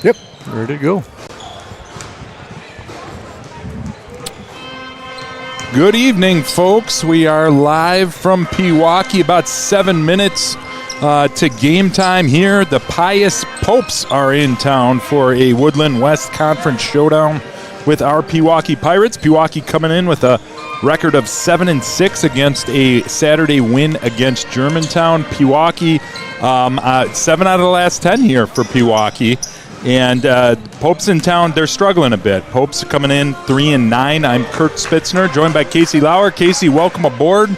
Yep, ready to go. Good evening, folks. We are live from Pewaukee, about 7 minutes to game time here. The Pius Popes are in town for a Woodland West Conference showdown with our Pewaukee Pirates. Pewaukee coming in with a record of 7-6 against a Saturday win against Germantown. Pewaukee, 7 out of the last 10 here for Pewaukee. And Popes in town, they're struggling a bit. Popes coming in 3-9. I'm Kurt Spitzner, joined by Casey Lauer. Casey, welcome aboard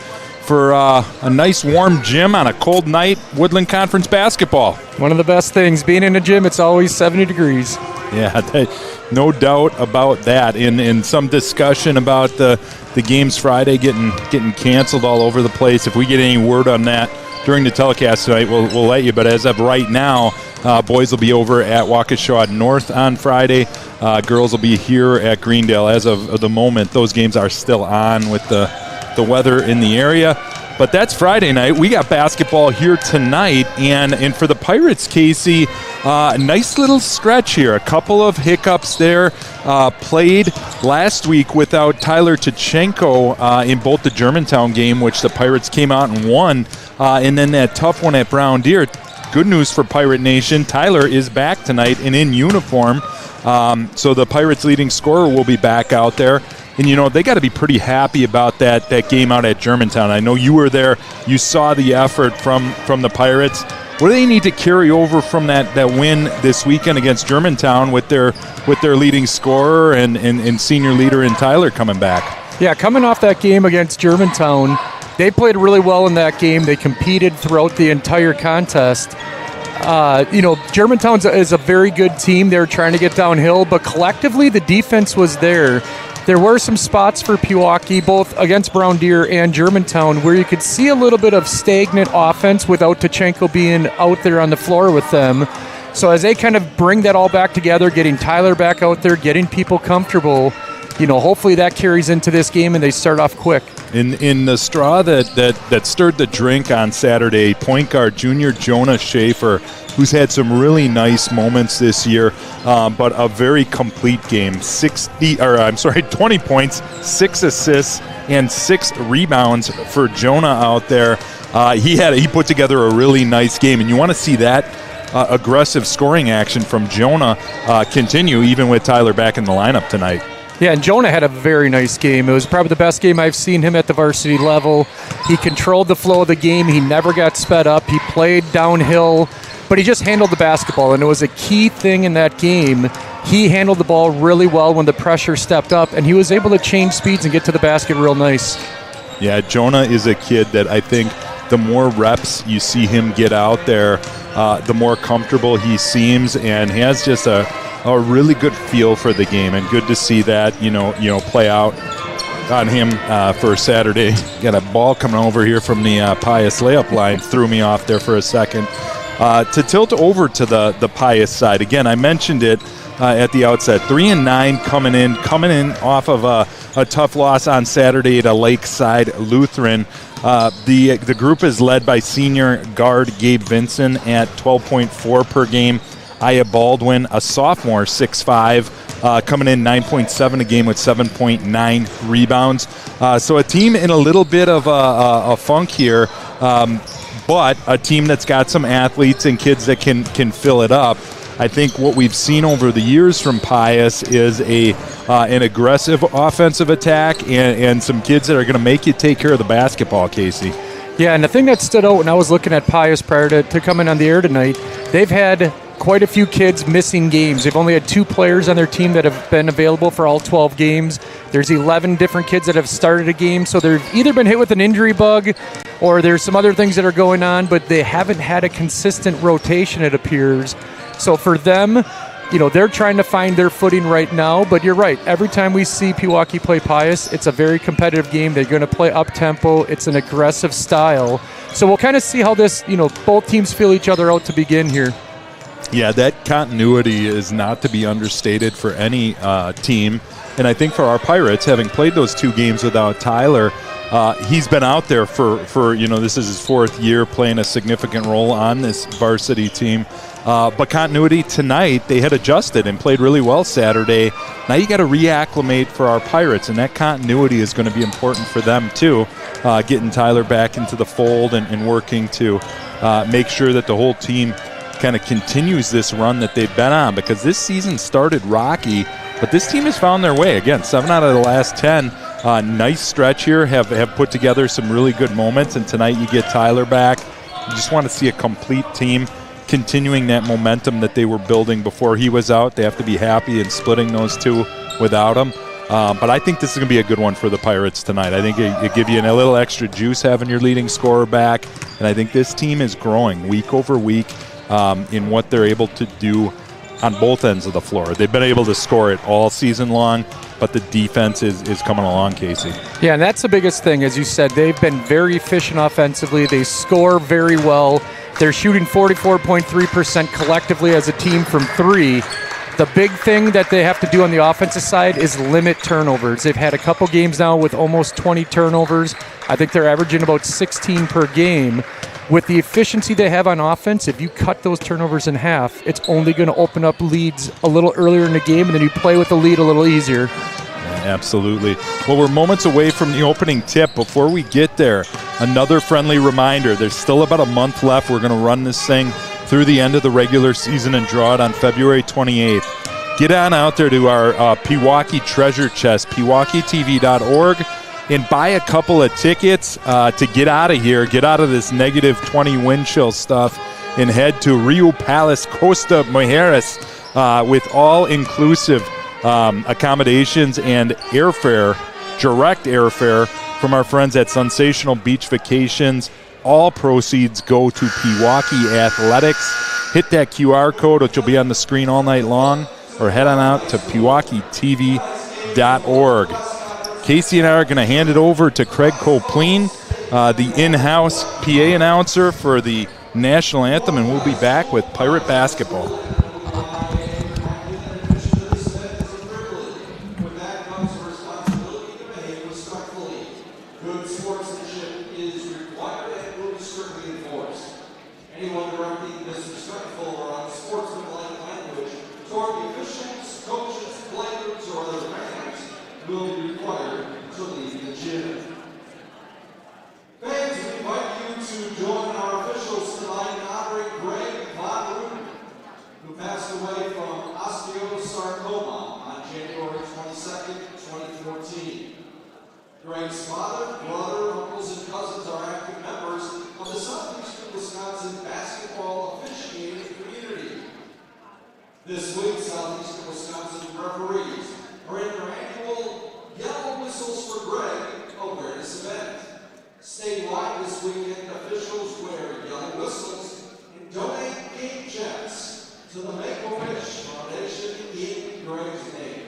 for a nice warm gym on a cold night, Woodland Conference basketball. One of the best things, being in a gym, it's always 70 degrees. Yeah, no doubt about that. In some discussion about the games Friday getting canceled all over the place. If we get any word on that during the telecast tonight, we'll let you. But as of right now, boys will be over at Waukesha North on Friday. Girls will be here at Greendale. As of the moment, those games are still on with the weather in the area. But that's Friday night. We got basketball here tonight. And for the Pirates, Casey, nice little stretch here. A couple of hiccups there. Played last week without Tyler Tkachenko in both the Germantown game, which the Pirates came out and won, and then that tough one at Brown Deer. Good news for Pirate Nation. Tyler is back tonight and in uniform. So the Pirates' leading scorer will be back out there. And, you know, they got to be pretty happy about that game out at Germantown. I know you were there. You saw the effort from the Pirates. What do they need to carry over from that win this weekend against Germantown with their leading scorer and senior leader in Tyler coming back? Yeah, coming off that game against Germantown, they played really well in that game. They competed throughout the entire contest. Germantown is a very good team. They're trying to get downhill, but collectively the defense was there. There were some spots for Pewaukee, both against Brown Deer and Germantown, where you could see a little bit of stagnant offense without Tkachenko being out there on the floor with them. So as they kind of bring that all back together, getting Tyler back out there, getting people comfortable, hopefully that carries into this game and they start off quick. In the straw that stirred the drink on Saturday, point guard junior Jonah Schaefer, who's had some really nice moments this year, but a very complete game. 20 points, 6 assists, and 6 rebounds for Jonah out there. He put together a really nice game, and you want to see that aggressive scoring action from Jonah continue, even with Tyler back in the lineup tonight. Yeah, and Jonah had a very nice game. It was probably the best game I've seen him at the varsity level. He controlled the flow of the game. He never got sped up. He played downhill, but he just handled the basketball, and it was a key thing in that game. He handled the ball really well when the pressure stepped up, and he was able to change speeds and get to the basket real nice. Yeah, Jonah is a kid that I think the more reps you see him get out there, the more comfortable he seems, and he has just a really good feel for the game, and good to see that play out on him for Saturday. Got a ball coming over here from the Pius layup line, threw me off there for a second. To tilt over to the Pius side, again, I mentioned it at the outset, 3-9 coming in off of a tough loss on Saturday at a Lakeside Lutheran. The group is led by senior guard Gabe Vinson at 12.4 per game. Aya Baldwin, a sophomore, 6'5", coming in 9.7 a game with 7.9 rebounds. So a team in a little bit of a funk here, but a team that's got some athletes and kids that can fill it up. I think what we've seen over the years from Pius is an aggressive offensive attack and some kids that are going to make you take care of the basketball, Casey. Yeah, and the thing that stood out when I was looking at Pius prior to coming on the air tonight, they've had quite a few kids missing games. They've only had 2 players on their team that have been available for all 12 games. There's 11 different kids that have started a game, so they've either been hit with an injury bug or there's some other things that are going on, but they haven't had a consistent rotation, it appears. So for them, they're trying to find their footing right now, but you're right. Every time we see Pewaukee play Pius, it's a very competitive game. They're going to play up-tempo. It's an aggressive style. So we'll kind of see how this, both teams feel each other out to begin here. Yeah, that continuity is not to be understated for any team. And I think for our Pirates, having played those 2 games without Tyler, He's been out there for this is his 4th year playing a significant role on this varsity team. But continuity tonight, they had adjusted and played really well Saturday. Now you got to reacclimate for our Pirates, and that continuity is going to be important for them too, getting Tyler back into the fold and working to make sure that the whole team kind of continues this run that they've been on, because this season started rocky, but this team has found their way. Again, 7 out of the last 10. Nice stretch here, have put together some really good moments, and tonight you get Tyler back. You just want to see a complete team continuing that momentum that they were building before he was out. They have to be happy in splitting those two without him. But I think this is going to be a good one for the Pirates tonight. I think it give you a little extra juice having your leading scorer back, and I think this team is growing week over week in what they're able to do on both ends of the floor. They've been able to score it all season long, but the defense is coming along, Casey. Yeah, and that's the biggest thing. As you said, they've been very efficient offensively. They score very well. They're shooting 44.3% collectively as a team from 3. The big thing that they have to do on the offensive side is limit turnovers. They've had a couple games now with almost 20 turnovers. I think they're averaging about 16 per game. With the efficiency they have on offense, if you cut those turnovers in half, it's only going to open up leads a little earlier in the game, and then you play with the lead a little easier. Absolutely. Well, we're moments away from the opening tip. Before we get there, another friendly reminder. There's still about a month left. We're going to run this thing through the end of the regular season and draw it on February 28th. Get on out there to our Pewaukee treasure chest, PewaukeeTV.org, and buy a couple of tickets to get out of here, get out of this negative 20 wind chill stuff, and head to Rio Palace, Costa Mujeres with all-inclusive accommodations and airfare, direct airfare from our friends at Sensational Beach Vacations. All proceeds go to Pewaukee Athletics. Hit that QR code, which will be on the screen all night long, or head on out to PewaukeeTV.org. Casey and I are going to hand it over to Craig Copleen, the in-house PA announcer for the national anthem, and we'll be back with Pirate basketball. Greg's father, brother, uncles, and cousins are active members of the Southeastern Wisconsin basketball officiating community. This week, Southeastern Wisconsin referees are in their annual Yellow Whistles for Greg awareness event. Statewide this weekend, officials wear yellow whistles and donate game checks to the Make-A-Wish Foundation in Greg's name.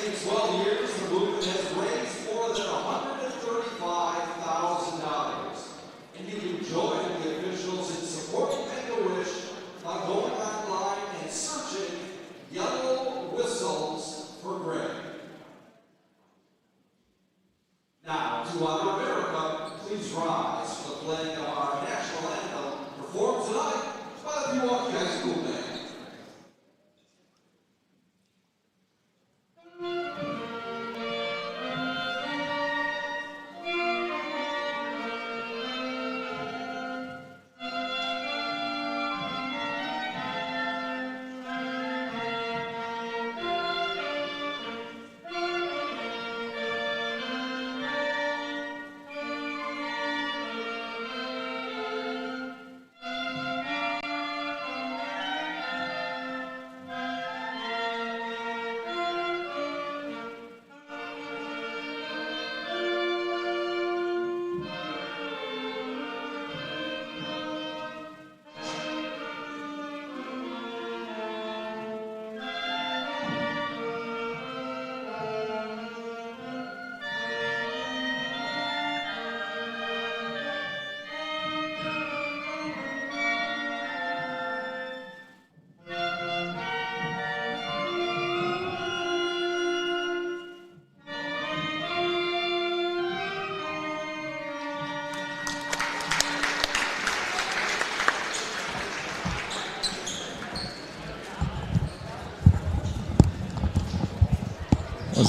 In 12 years, the movement has raised more than $135,000. And you can join the officials in supporting Make-A-Wish by going online and searching Yellow Whistles for Greg. Now, to honor America, please rise for the playing of our national anthem performed tonight by the Pewaukee High School Band.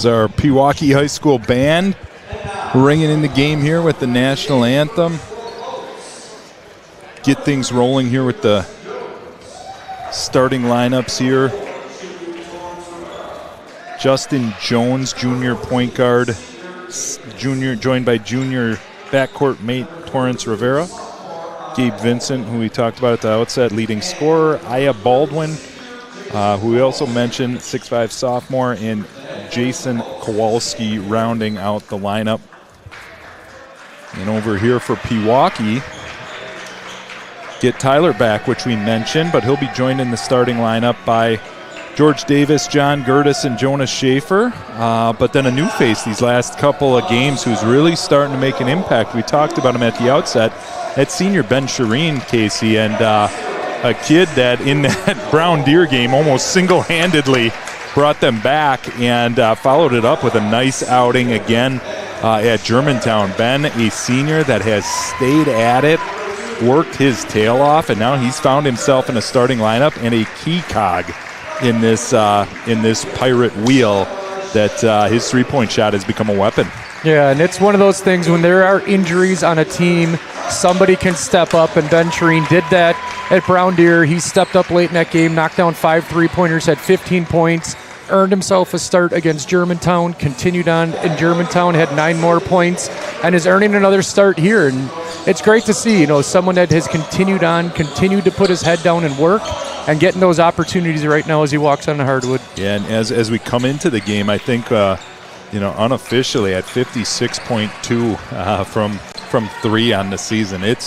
Is our Pewaukee High School band ringing in the game here with the national anthem. Get things rolling here with the starting lineups here. Justin Jones, junior point guard, junior joined by junior backcourt mate Torrance Rivera. Gabe Vincent, who we talked about at the outset, leading scorer. Aya Baldwin, who we also mentioned, 6'5" sophomore, and Jason Kowalski rounding out the lineup. And over here for Pewaukee, get Tyler back, which we mentioned, but he'll be joined in the starting lineup by George Davis, John Gertis, and Jonas Schaefer. But then a new face these last couple of games who's really starting to make an impact. We talked about him at the outset. At senior Ben Shireen, Casey, and a kid that in that Brown Deer game almost single-handedly brought them back and followed it up with a nice outing again at Germantown. Ben, a senior that has stayed at it, worked his tail off, and now he's found himself in a starting lineup and a key cog in this Pirate wheel that his three-point shot has become a weapon. Yeah, and it's one of those things when there are injuries on a team, somebody can step up, and Ben Shireen did that at Brown Deer. He stepped up late in that game, knocked down 5 3-pointers, had 15 points, earned himself a start against Germantown, continued on in Germantown, had 9 more points, and is earning another start here. And it's great to see, someone that has continued to put his head down and work, and getting those opportunities right now as he walks on the hardwood. Yeah, and as we come into the game, I think, unofficially at 56.2 from 3 on the season. It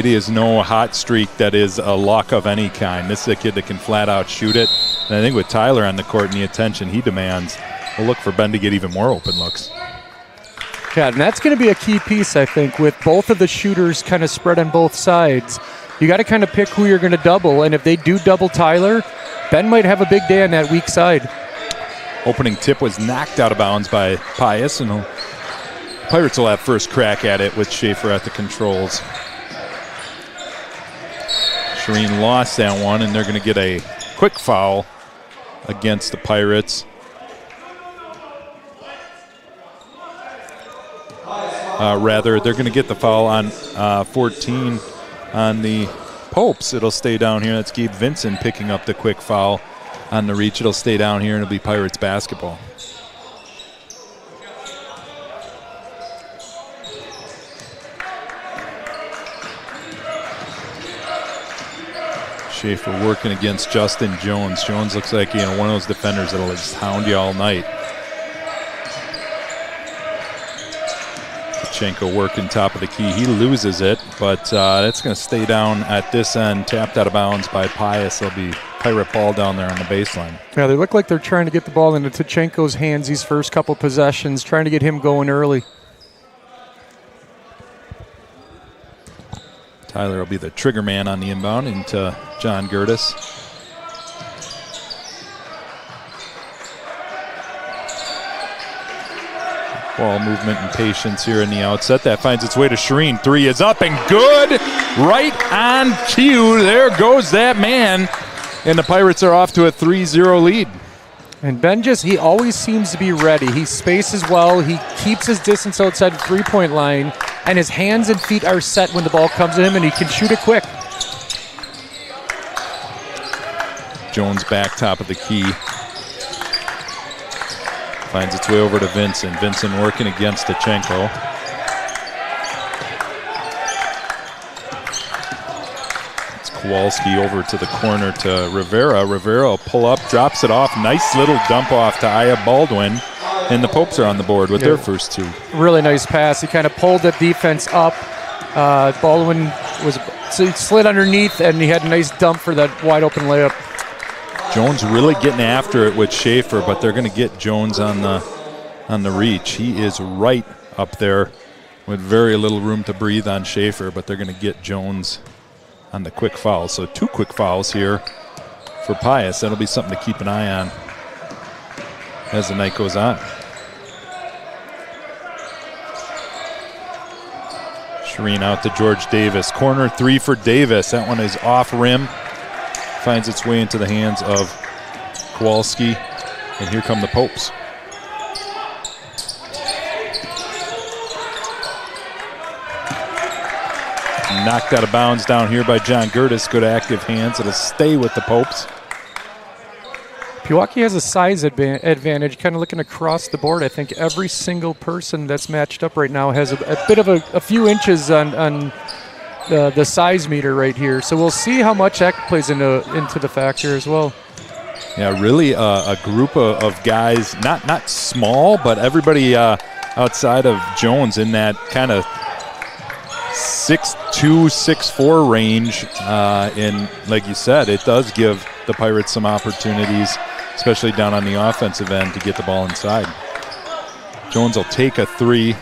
is no hot streak that is a luck of any kind. This is a kid that can flat out shoot it. And I think with Tyler on the court and the attention he demands, we'll look for Ben to get even more open looks. Yeah, and that's going to be a key piece, I think, with both of the shooters kind of spread on both sides. You got to kind of pick who you're going to double, and if they do double Tyler, Ben might have a big day on that weak side. Opening tip was knocked out of bounds by Pius, and Pirates will have first crack at it with Schaefer at the controls. Shireen lost that one, and they're going to get a quick foul against the Pirates. They're going to get the foul on 14 on the Popes. It'll stay down here. That's Gabe Vincent picking up the quick foul on the reach. It'll stay down here, and it'll be Pirates basketball. Schaefer working against Justin Jones. Jones looks like one of those defenders that'll just hound you all night. Pachenko working top of the key. He loses it, but that's going to stay down at this end. Tapped out of bounds by Pius. There'll be Pirate ball down there on the baseline. Yeah, they look like they're trying to get the ball into Pachenko's hands these first couple possessions, trying to get him going early. Tyler will be the trigger man on the inbound into John Gertis. Ball movement and patience here in the outset. That finds its way to Shireen. 3 is up and good. Right on cue. There goes that man. And the Pirates are off to a 3-0 lead. And Ben he always seems to be ready. He spaces well. He keeps his distance outside the three-point line. And his hands and feet are set when the ball comes to him, and he can shoot it quick. Jones back top of the key. Finds its way over to Vincent. Vincent working against Pachenko. It's Kowalski over to the corner to Rivera. Rivera will pull up, drops it off. Nice little dump off to Aya Baldwin. And the Popes are on the board with their first 2. Really nice pass. He kind of pulled the defense up. Baldwin he slid underneath, and he had a nice dump for that wide open layup. Jones really getting after it with Schaefer, but they're going to get Jones on the reach. He is right up there with very little room to breathe on Schaefer, but they're going to get Jones on the quick foul. So 2 quick fouls here for Pius. That'll be something to keep an eye on as the night goes on. Shireen out to George Davis. Corner 3 for Davis. That one is off rim. Finds its way into the hands of Kowalski. And here come the Popes. Knocked out of bounds down here by John Gertis. Good active hands. It'll stay with the Popes. Pewaukee has a size advantage, kind of looking across the board. I think every single person that's matched up right now has a bit of a few inches on the size meter right here. So we'll see how much that plays into the factor as well. Yeah, really a group of guys, not small, but everybody outside of Jones in that kind of 6'2", 6'4" range. And like you said, it does give the Pirates some opportunities, especially down on the offensive end, to get the ball inside. Jones will take a three.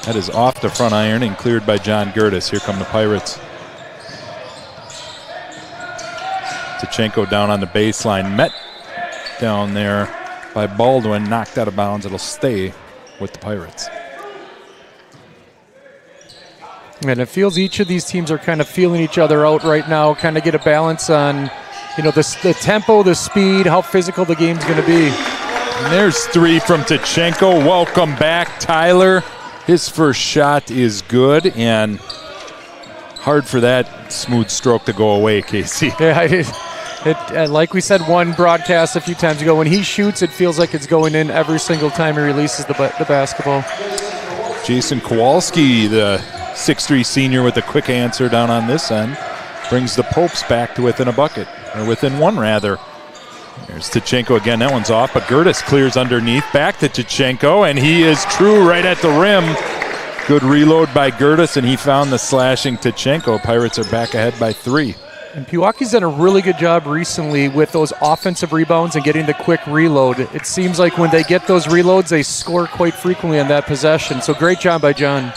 That is off the front iron and cleared by John Gertis. Here come the Pirates. Tachenko down on the baseline. Met down there by Baldwin. Knocked out of bounds. It'll stay with the Pirates. And it feels each of these teams are kind of feeling each other out right now, kind of get a balance on, the tempo, the speed, how physical the game's going to be. And there's three from Tachenko. Welcome back, Tyler. His first shot is good, and hard for that smooth stroke to go away, Casey. Yeah, like we said one broadcast a few times ago, when he shoots, it feels like it's going in every single time he releases the basketball. Jason Kowalski, the 6'3" senior, with a quick answer down on this end, brings the Popes back to within a bucket, or within one rather. There's Tachenko again. That one's off, but Gertis clears underneath. Back to Tachenko, and he is true right at the rim. Good reload by Gertis, and he found the slashing Tachenko. Pirates are back ahead by 3. And Pewaukee's done a really good job recently with those offensive rebounds and getting the quick reload. It seems like when they get those reloads, they score quite frequently on that possession. So great job by John.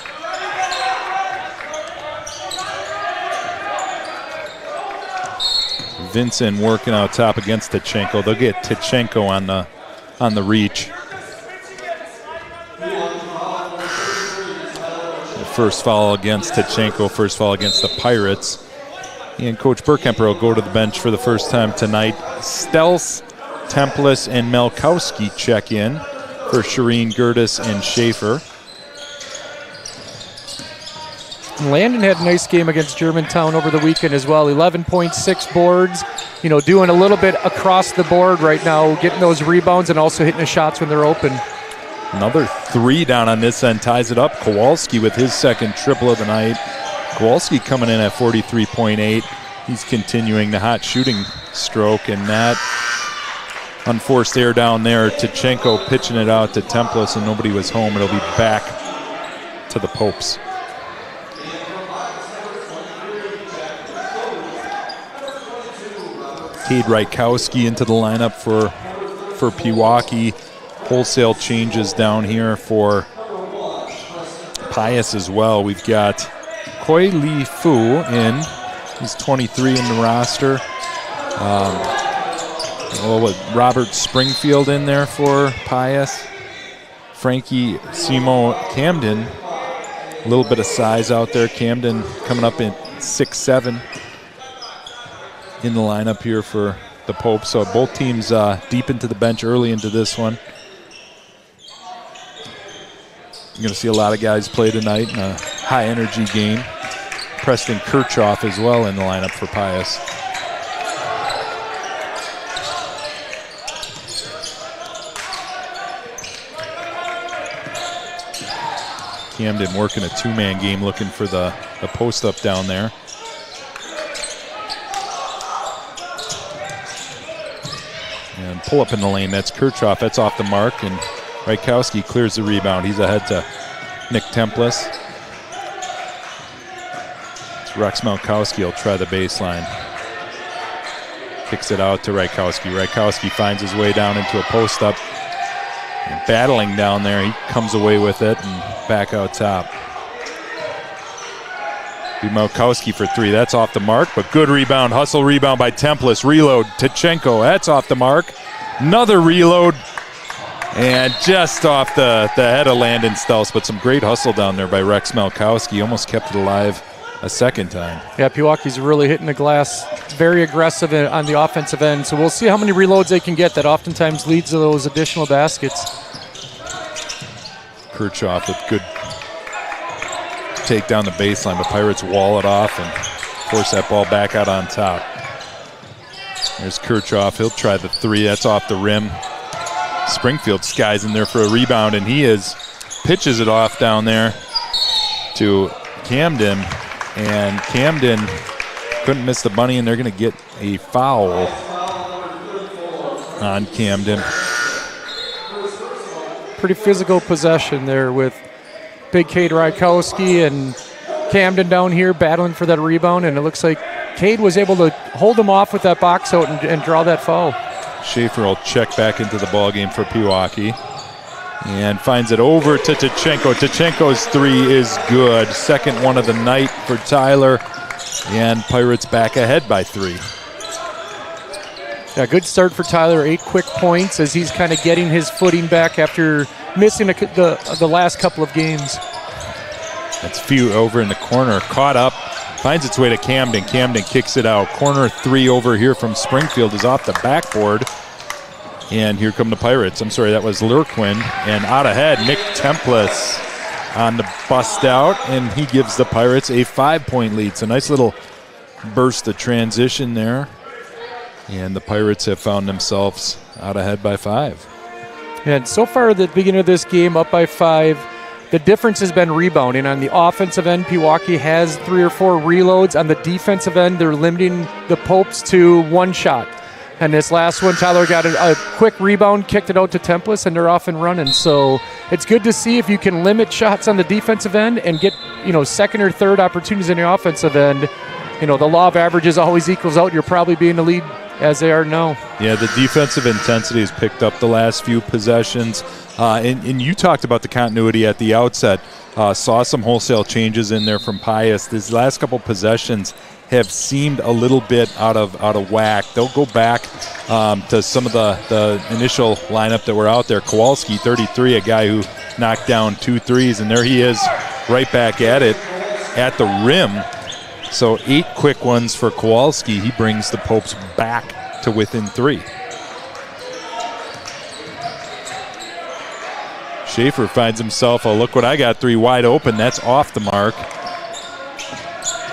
Vincent working out top against Tachenko. They'll get Tachenko on the reach. The first foul against Tachenko, first foul against the Pirates. And Coach Burkemper will go to the bench for the first time tonight. Stels, Templis, and Melkowski check in for Shireen, Gertis, and Schaefer. Landon had a nice game against Germantown over the weekend as well. 11.6 boards, doing a little bit across the board right now, getting those rebounds and also hitting the shots when they're open. Another 3 down on this end ties it up. Kowalski with his second triple of the night. Kowalski coming in at 43.8. He's continuing the hot shooting stroke, and that unforced error down there. Tachenko pitching it out to Templis, and nobody was home. It'll be back to the Popes. Cade Rykowski into the lineup for Pewaukee. Wholesale changes down here for Pius as well. We've got Koi Lee Fu in. He's 23 in the roster. Robert Springfield in there for Pius. Frankie Simo Camden. A little bit of size out there. Camden coming up in 6'7". In the lineup here for the Pope. So both teams deep into the bench early into this one. You're going to see a lot of guys play tonight in a high-energy game. Preston Kirchhoff as well in the lineup for Pius. Camden working a 2-man game, looking for the post-up down there. And pull up in the lane. That's Kirchhoff. That's off the mark. And Rykowski clears the rebound. He's ahead to Nick Templis. Rex Melkowski will try the baseline. Kicks it out to Rykowski. Rykowski finds his way down into a post-up. And battling down there. He comes away with it and back out top. Melkowski for 3. That's off the mark, but good rebound. Hustle rebound by Templis. Reload. Tachenko. That's off the mark. Another reload. And just off the head of Landon Stels, but some great hustle down there by Rex Melkowski. Almost kept it alive a second time. Yeah, Pewaukee's really hitting the glass. Very aggressive on the offensive end. So we'll see how many reloads they can get. That oftentimes leads to those additional baskets. Kirchhoff with take down the baseline, but Pirates wall it off and force that ball back out on top. There's Kirchhoff. He'll try the three. That's off the rim. Springfield skies in there for a rebound, and pitches it off down there to Camden, and Camden couldn't miss the bunny, and they're going to get a foul on Camden. Pretty physical possession there with big Cade Rykowski and Camden down here battling for that rebound, and it looks like Cade was able to hold him off with that box out and draw that foul. Schaefer will check back into the ball game for Pewaukee and finds it over to Tachenko. Tachenko's three is good. Second one of the night for Tyler, and Pirates back ahead by 3. Yeah, good start for Tyler. 8 quick points as he's kind of getting his footing back after missing the last couple of games. That's Few over in the corner, caught up, finds its way to Camden. Camden kicks it out. Corner 3 over here from Springfield is off the backboard. And here come the Pirates. I'm sorry, that was Lurquin. And out ahead, Nick Templis on the bust out, and he gives the Pirates a 5-point lead. So nice little burst of transition there. And the Pirates have found themselves out ahead by 5. And so far at the beginning of this game, up by 5, the difference has been rebounding. On the offensive end, Pewaukee has 3 or 4 reloads. On the defensive end, they're limiting the Popes to 1 shot. And this last one, Tyler got a quick rebound, kicked it out to Templis, and they're off and running. So it's good to see if you can limit shots on the defensive end and get, second or third opportunities in the offensive end. The law of averages always equals out. You're probably being the lead as they are now. Yeah, the defensive intensity has picked up the last few possessions. And you talked about the continuity at the outset. Saw some wholesale changes in there from Pius. These last couple possessions have seemed a little bit out of whack. They'll go back to some of the initial lineup that were out there. Kowalski, 33, a guy who knocked down 2 threes, and there he is right back at it at the rim. So 8 quick ones for Kowalski. He brings the Popes back to within 3. Schaefer finds himself a look what I got 3 wide open. That's off the mark.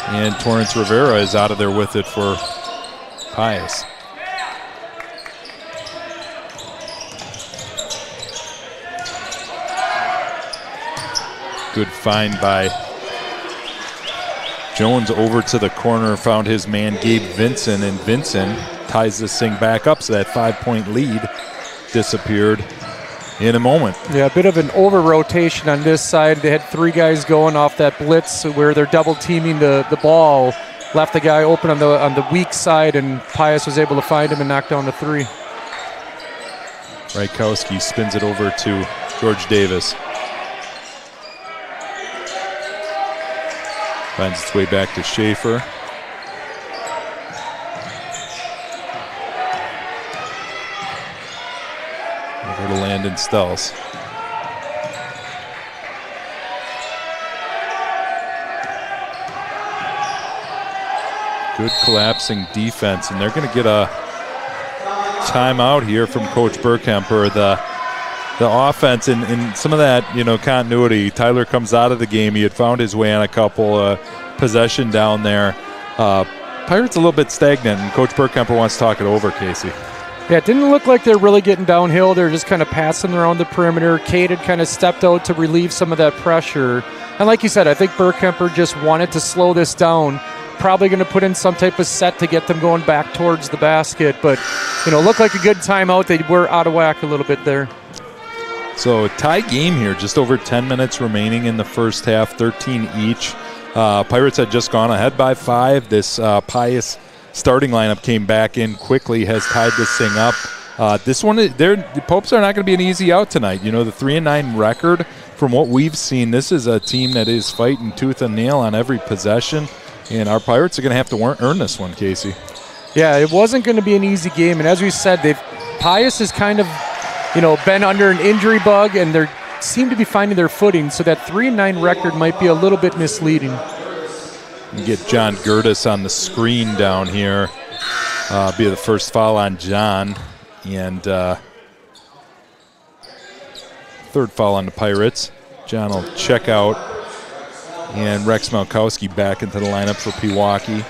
And Torrance Rivera is out of there with it for Pius. Good find by Jones over to the corner, found his man Gabe Vinson, and Vinson ties this thing back up, so that 5-point lead disappeared in a moment. Yeah, a bit of an over-rotation on this side. They had 3 guys going off that blitz where they're double-teaming the ball. Left the guy open on the weak side, and Pius was able to find him and knock down the 3. Rykowski spins it over to George Davis. Finds its way back to Schaefer. Over to Landon Stells. Good collapsing defense, and they're going to get a timeout here from Coach Burkemper. The offense and some of that, continuity. Tyler comes out of the game. He had found his way on a couple possession down there. Pirates a little bit stagnant, and Coach Burkemper wants to talk it over, Casey. Yeah, it didn't look like they're really getting downhill. They're just kind of passing around the perimeter. Cade had kind of stepped out to relieve some of that pressure. And like you said, I think Burkemper just wanted to slow this down. Probably going to put in some type of set to get them going back towards the basket. But, looked like a good timeout. They were out of whack a little bit there. So tie game here, just over 10 minutes remaining in the first half, 13 each. Pirates had just gone ahead by 5. This Pius starting lineup came back in quickly, has tied this thing up. This one, the Popes are not going to be an easy out tonight. The 3-9 record, from what we've seen, this is a team that is fighting tooth and nail on every possession, and our Pirates are going to have to earn this one, Casey. Yeah, it wasn't going to be an easy game, and as we said, Pius is kind of been under an injury bug, and they seem to be finding their footing, so that 3-9 record might be a little bit misleading. You get John Gertis on the screen down here. Be the first foul on John, and third foul on the Pirates. John will check out And Rex Malkowski back into the lineup for Pewaukee.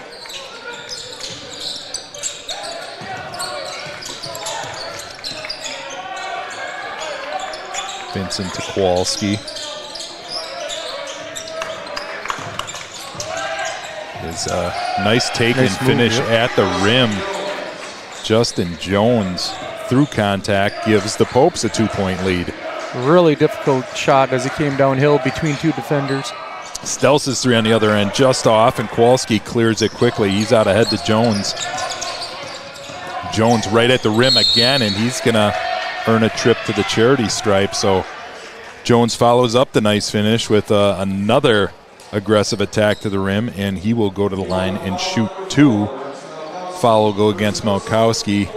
Vincent to Kowalski. Is a nice take and finish at the rim. Justin Jones, through contact, gives the Popes a 2-point lead. Really difficult shot as he came downhill between two defenders. Stelz's three on the other end, just off, and Kowalski clears it quickly. He's out ahead to Jones. Jones right at the rim again, and he's going to earn a trip to the charity stripe. So Jones follows up the nice finish with another aggressive attack to the rim, and he will go to the line and shoot 2. Foul will go against Malkowski.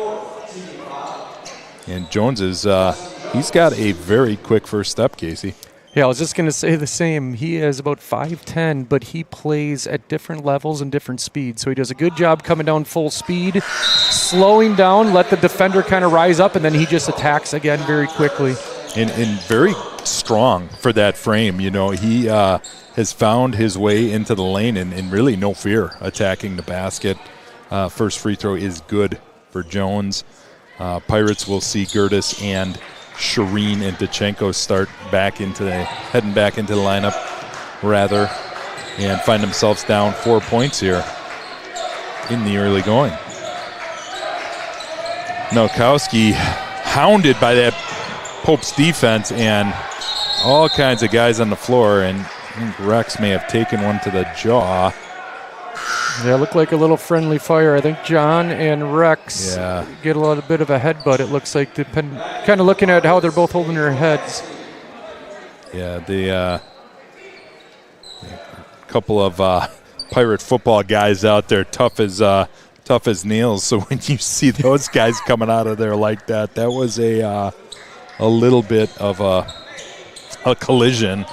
And Jones is, he's got a very quick first step, Casey. Yeah, I was just going to say the same. He is about 5'10", but he plays at different levels and different speeds. So he does a good job coming down full speed, slowing down, let the defender kind of rise up, and then he just attacks again very quickly. And very strong for that frame. You know, he has found his way into the lane and really no fear attacking the basket. First free throw is good for Jones. Pirates will see Gertis and Shireen and Dachenko heading back into the lineup rather, and find themselves down 4 points here in the early going. Malkowski hounded by that Pope's defense and all kinds of guys on the floor, and I think Rex may have taken one to the jaw. Yeah, it looked like a little friendly fire. I think John and Rex get a bit of a headbutt, it looks like, kind of looking at how they're both holding their heads. Yeah, the couple of Pirate football guys out there, tough as nails. So when you see those guys coming out of there like that, that was a little bit of a collision.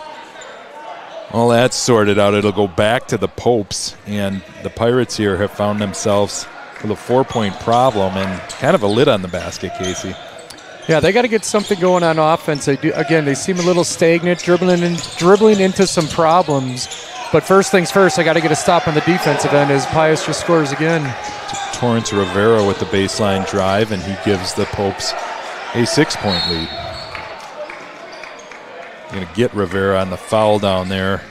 All that's sorted out. It'll go back to the Popes, and the Pirates here have found themselves with a 4-point problem and kind of a lid on the basket, Casey. Yeah, they got to get something going on offense. They seem a little stagnant, dribbling into some problems. But first things first, I got to get a stop on the defensive end as Pius just scores again. Torrance Rivera with the baseline drive, and he gives the Popes a 6-point lead. Going to get Rivera on the foul down there.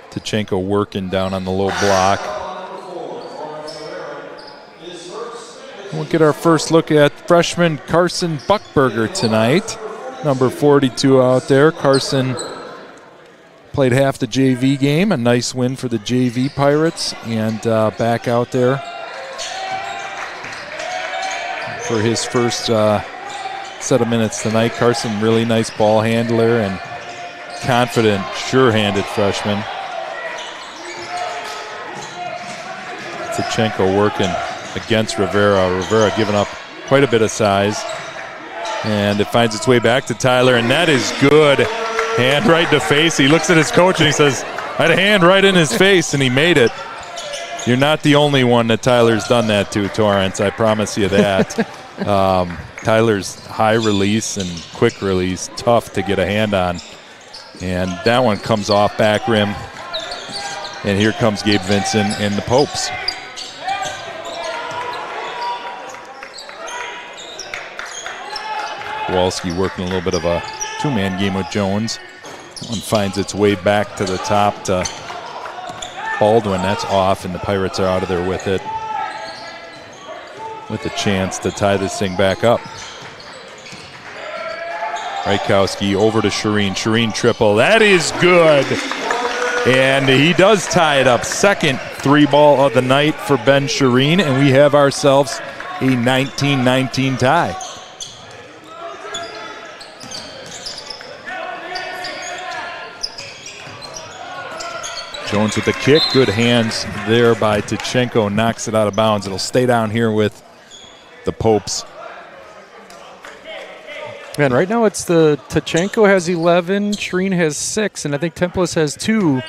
Tachenko working down on the low block. We'll get our first look at freshman Carson Buckberger tonight. Number 42 out there. Carson played half the JV game. A nice win for the JV Pirates. And back out there for his first set of minutes tonight. Carson, really nice ball handler and confident, sure-handed freshman. Tachenko working against Rivera. Rivera giving up quite a bit of size. And it finds its way back to Tyler, and that is good. Hand right in the face. He looks at his coach and he says, I had a hand right in his face, and he made it. You're not the only one that Tyler's done that to, Torrance. I promise you that. Tyler's high release and quick release, tough to get a hand on. And that one comes off back rim. And here comes Gabe Vincent and the Popes. Kowalski working a little bit of a two-man game with Jones. That one finds its way back to the top to Baldwin. That's off, and the Pirates are out of there with it, with a chance to tie this thing back up. Rykowski over to Shireen. Shireen triple. That is good. And he does tie it up. Second three ball of the night for Ben Shireen, and we have ourselves a 19-19 tie. Jones with the kick. Good hands there by Tachenko. Knocks it out of bounds. It'll stay down here with the Popes. Man, right now it's the Tachenko has 11, Shireen has 6, and I think Templis has 2.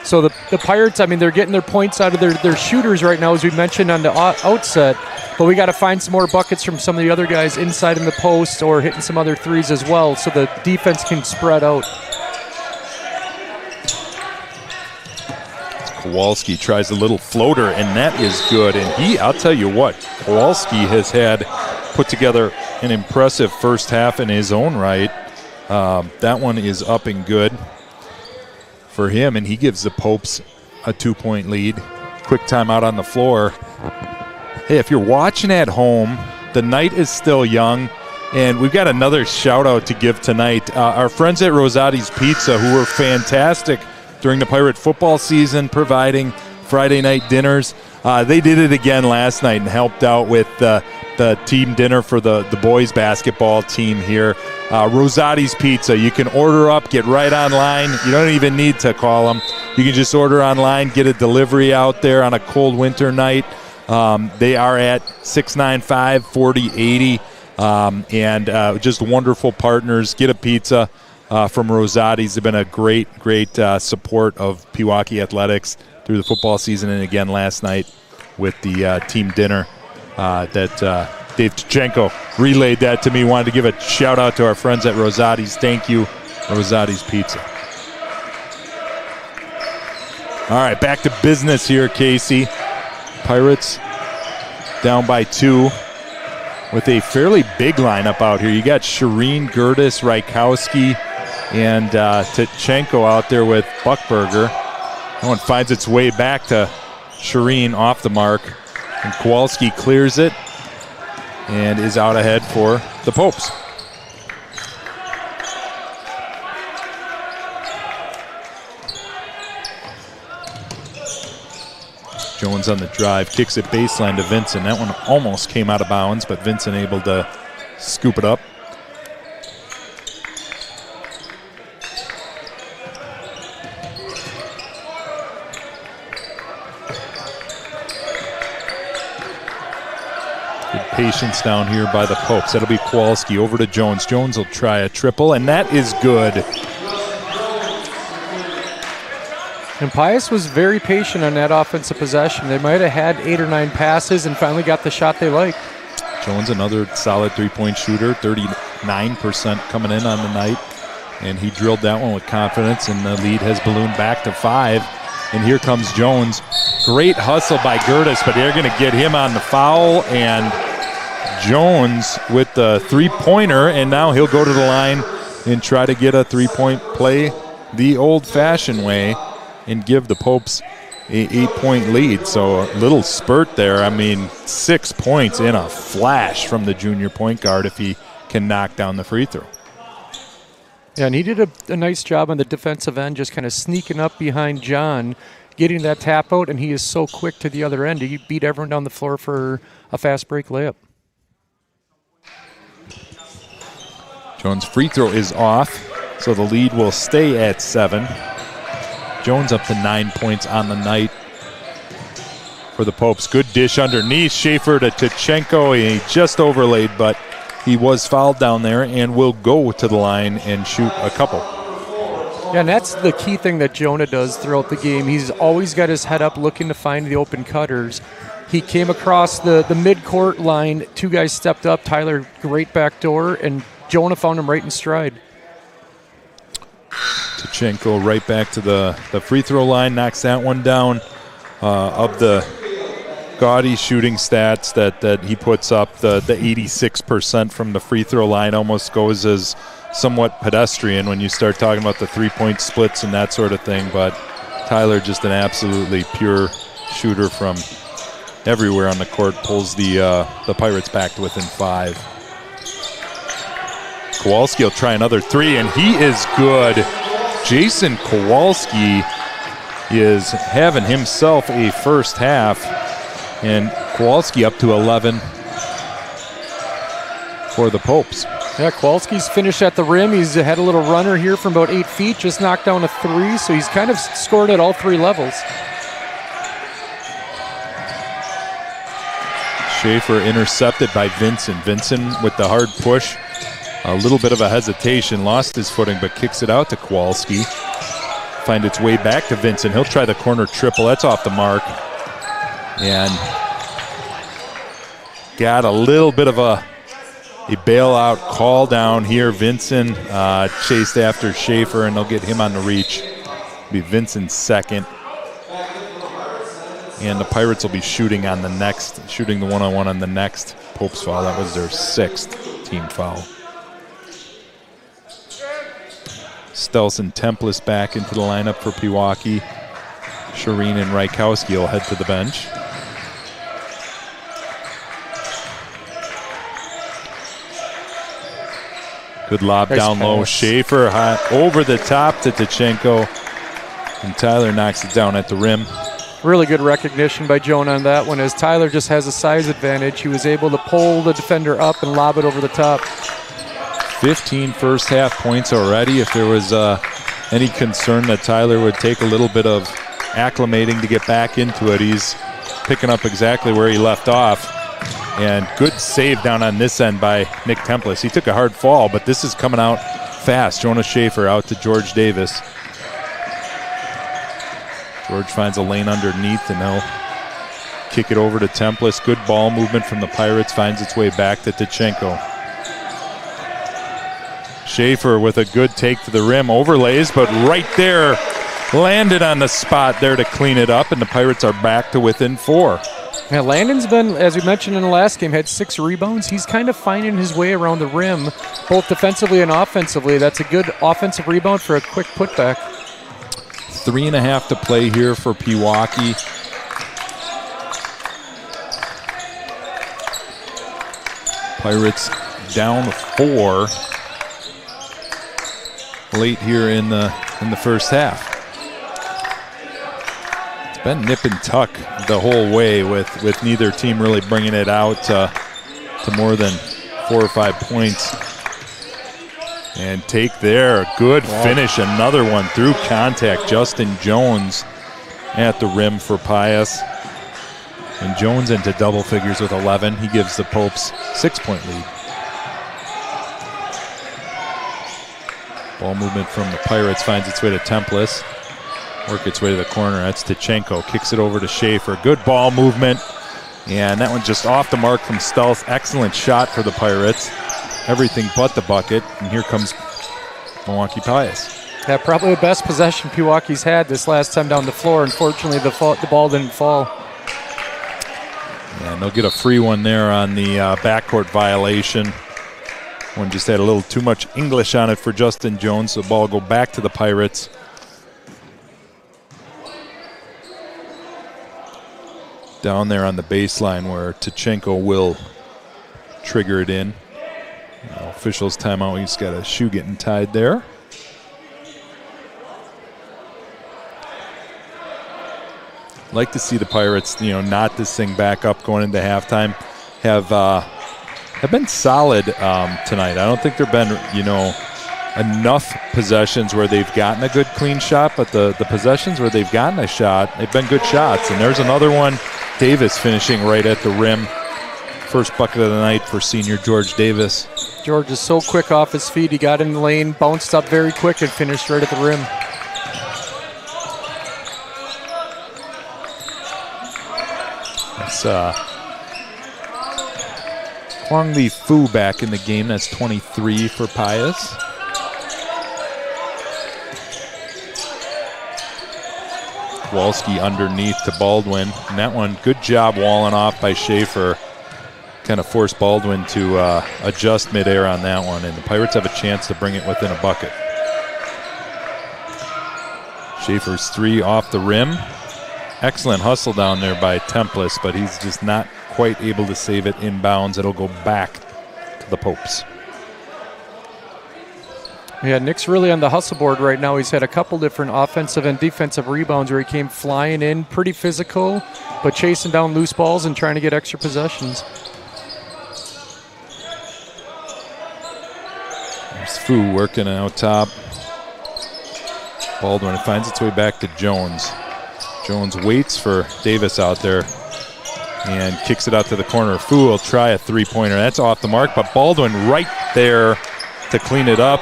So the Pirates, I mean, they're getting their points out of their shooters right now, as we mentioned on the outset. But we got to find some more buckets from some of the other guys inside in the post or hitting some other threes as well, so the defense can spread out. Kowalski tries a little floater, and that is good. And I'll tell you what, Kowalski has put together an impressive first half in his own right. That one is up and good for him, and he gives the Popes a 2-point lead. Quick timeout on the floor. Hey, if you're watching at home, the night is still young, and we've got another shout-out to give tonight. Our friends at Rosati's Pizza, who were fantastic during the Pirate football season, providing Friday night dinners. They did it again last night and helped out with the team dinner for the boys basketball team here. Rosati's Pizza. You can order up, get right online. You don't even need to call them. You can just order online, get a delivery out there on a cold winter night. They are at 695-4080, and just wonderful partners. Get a pizza from Rosati's. They've been a great support of Pewaukee athletics through the football season, and again last night with the team dinner that Dave Tchenko relayed that to me. Wanted to give a shout out to our friends at Rosati's. Thank you, Rosati's Pizza. All right, back to business here, Casey. Pirates down by 2 with a fairly big lineup out here. You got Shireen, Gertis, Rykowski, and Tchenko out there with Buckberger. That one finds its way back to Shireen off the mark, and Kowalski clears it and is out ahead for the Popes. Jones on the drive, kicks it baseline to Vincent. That one almost came out of bounds, but Vincent able to scoop it up. Good patience down here by the Popes. That'll be Kowalski over to Jones. Jones will try a triple, and that is good. And Pius was very patient on that offensive possession. They might have had 8 or 9 passes and finally got the shot they like. Jones, another solid three-point shooter, 39% coming in on the night. And he drilled that one with confidence, and the lead has ballooned back to 5. And here comes Jones. Great hustle by Gertis, but they're going to get him on the foul. And Jones with the three-pointer, and now he'll go to the line and try to get a three-point play the old-fashioned way and give the Popes a 8-point lead. So a little spurt there. I mean, 6 points in a flash from the junior point guard if he can knock down the free throw. Yeah, and he did a nice job on the defensive end, just kind of sneaking up behind John, getting that tap out, and he is so quick to the other end. He beat everyone down the floor for a fast break layup. Jones' free throw is off, so the lead will stay at 7. Jones up to 9 points on the night for the Popes. Good dish underneath. Schaefer to Tchenko. He just overlaid, but he was fouled down there and will go to the line and shoot a couple. Yeah, and that's the key thing that Jonah does throughout the game. He's always got his head up looking to find the open cutters. He came across the mid-court line. 2 guys stepped up. Tyler, great back door, and Jonah found him right in stride. Tchenko right back to the free throw line, knocks that one down. Of the gaudy shooting stats that he puts up, the 86% from the free throw line almost goes as somewhat pedestrian when you start talking about the three-point splits and that sort of thing. But Tyler, just an absolutely pure shooter from everywhere on the court, pulls the Pirates back to within 5. Kowalski will try another 3, and he is good. Jason Kowalski is having himself a first half, and Kowalski up to 11 for the Popes. Yeah, Kowalski's finished at the rim. He's had a little runner here from about 8 feet, just knocked down a 3, so he's kind of scored at all 3 levels. Schaefer intercepted by Vincent. Vincent with the hard push. A little bit of a hesitation, lost his footing, but kicks it out to Kowalski. Find its way back to Vincent. He'll try the corner triple. That's off the mark. And got a little bit of a bailout call down here. Vincent chased after Schaefer, and they'll get him on the reach. It'll be Vincent's second. And the Pirates will be shooting the one-on-one on the next Pope's foul. That was their 6th team foul. Stelson Templis back into the lineup for Pewaukee. Shireen and Rykowski will head to the bench. Good lob nice down low. pass. Schaefer high, over the top to Tachenko. And Tyler knocks it down at the rim. Really good recognition by Jonah on that one, as Tyler just has a size advantage. He was able to pull the defender up and lob it over the top. 15 first half points already. If there was any concern that Tyler would take a little bit of acclimating to get back into it, he's picking up exactly where he left off. And good save down on this end by Nick Templis. He took a hard fall, but this is coming out fast. Jonah Schaefer out to George Davis. George finds a lane underneath, and he'll kick it over to Templis. Good ball movement from the Pirates, finds its way back to Tachenko. Schaefer with a good take to the rim, overlays, but right there, landed on the spot there to clean it up, and the Pirates are back to within 4. Yeah, Landon's been, as we mentioned in the last game, had 6 rebounds. He's kind of finding his way around the rim, both defensively and offensively. That's a good offensive rebound for a quick putback. 3.5 to play here for Pewaukee. Pirates down 4 late here in the first half. It's been nip and tuck the whole way with neither team really bringing it out to more than 4 or 5 points. And take there, good finish, another one through contact. Justin Jones at the rim for Pius. And Jones into double figures with 11. He gives the Popes 6-point lead. Ball movement from the Pirates finds its way to Templis. Work its way to the corner. That's Tachenko. Kicks it over to Schaefer. Good ball movement. And that one just off the mark from Stealth. Excellent shot for the Pirates. Everything but the bucket. And here comes Milwaukee Pius. Yeah, probably the best possession Pewaukee's had this last time down the floor. Unfortunately, the ball didn't fall. And they'll get a free one there on the backcourt violation. One just had a little too much English on it for Justin Jones. So the ball will go back to the Pirates. Down there on the baseline where Tachenko will trigger it in. Officials timeout. He's got a shoe getting tied there. Like to see the Pirates, knot this thing back up going into halftime. Have been solid tonight. I don't think there've been, enough possessions where they've gotten a good clean shot, but the possessions where they've gotten a shot, they've been good shots. And there's another one. Davis finishing right at the rim. First bucket of the night for senior George Davis. George is so quick off his feet. He got in the lane, bounced up very quick, and finished right at the rim. That's Kwang Li Fu back in the game. That's 23 for Pius. Kowalski underneath to Baldwin. And that one, good job walling off by Schaefer. Kind of forced Baldwin to adjust midair on that one. And the Pirates have a chance to bring it within a bucket. Schaefer's 3 off the rim. Excellent hustle down there by Templis, but he's just not quite able to save it inbounds. It'll go back to the Popes. Yeah, Nick's really on the hustle board right now. He's had a couple different offensive and defensive rebounds where he came flying in, pretty physical, but chasing down loose balls and trying to get extra possessions. There's Fu working out top. Baldwin, it finds its way back to Jones. Jones waits for Davis out there and kicks it out to the corner. Fu will try a three-pointer. That's off the mark, but Baldwin right there to clean it up.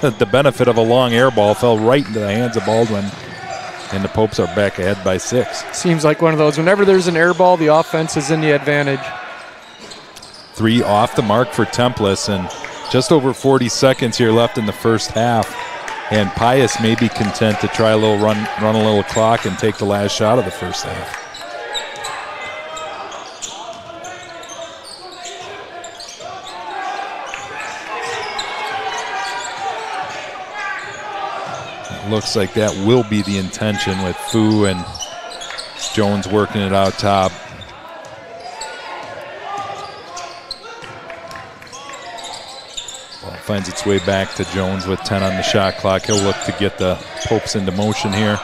The benefit of a long air ball fell right into the hands of Baldwin, and the Popes are back ahead by 6. Seems like one of those. Whenever there's an air ball, the offense is in the advantage. 3 off the mark for Templis, and just over 40 seconds here left in the first half. And Pius may be content to try a little run a little clock and take the last shot of the first half. looks like that will be the intention with Fu and Jones working it out top. Ball finds its way back to Jones with 10 on the shot clock. He'll look to get the Popes into motion here.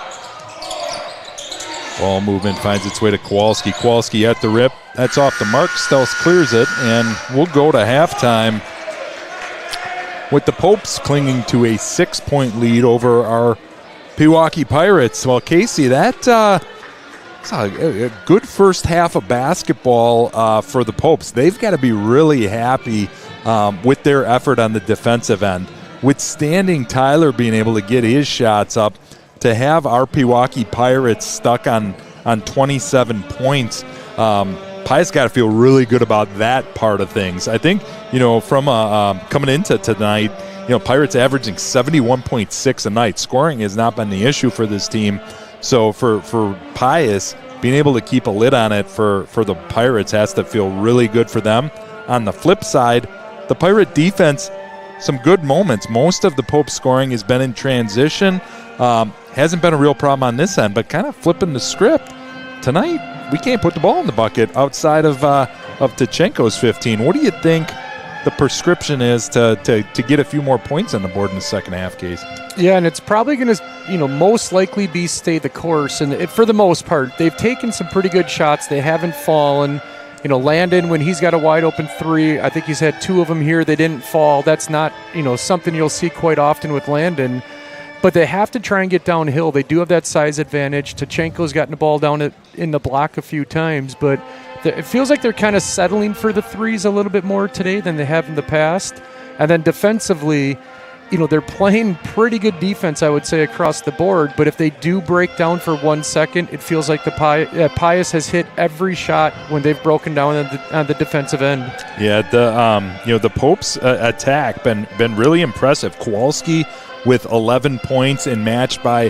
Ball movement finds its way to Kowalski. Kowalski at the rip. That's off the mark. Stels clears it, and we'll go to halftime with the Popes clinging to a 6-point lead over our Pewaukee Pirates. Well, Casey, that's a good first half of basketball for the Popes. They've got to be really happy with their effort on the defensive end. Withstanding Tyler being able to get his shots up, to have our Pewaukee Pirates stuck on 27 points, Pius got to feel really good about that part of things. I think, from coming into tonight, Pirates averaging 71.6 a night. Scoring has not been the issue for this team. So for Pius, being able to keep a lid on it for the Pirates has to feel really good for them. On the flip side, the Pirate defense, some good moments. Most of the Pope scoring has been in transition. Hasn't been a real problem on this end, but kind of flipping the script. Tonight, we can't put the ball in the bucket outside of Tachenko's 15. What do you think the prescription is to get a few more points on the board in the second half, Case? Yeah, and it's probably going to, most likely be stay the course. And for the most part, they've taken some pretty good shots. They haven't fallen. Landon, when he's got a wide open three, I think he's had 2 of them here. They didn't fall. That's not, something you'll see quite often with Landon. But they have to try and get downhill. They do have that size advantage. Tachenko's gotten the ball down in the block a few times, but it feels like they're kind of settling for the threes a little bit more today than they have in the past. And then defensively, they're playing pretty good defense, I would say, across the board. But if they do break down for 1 second, it feels like Pius has hit every shot when they've broken down on the defensive end. Yeah, the Popes attack been really impressive. Kowalski with 11 points and matched by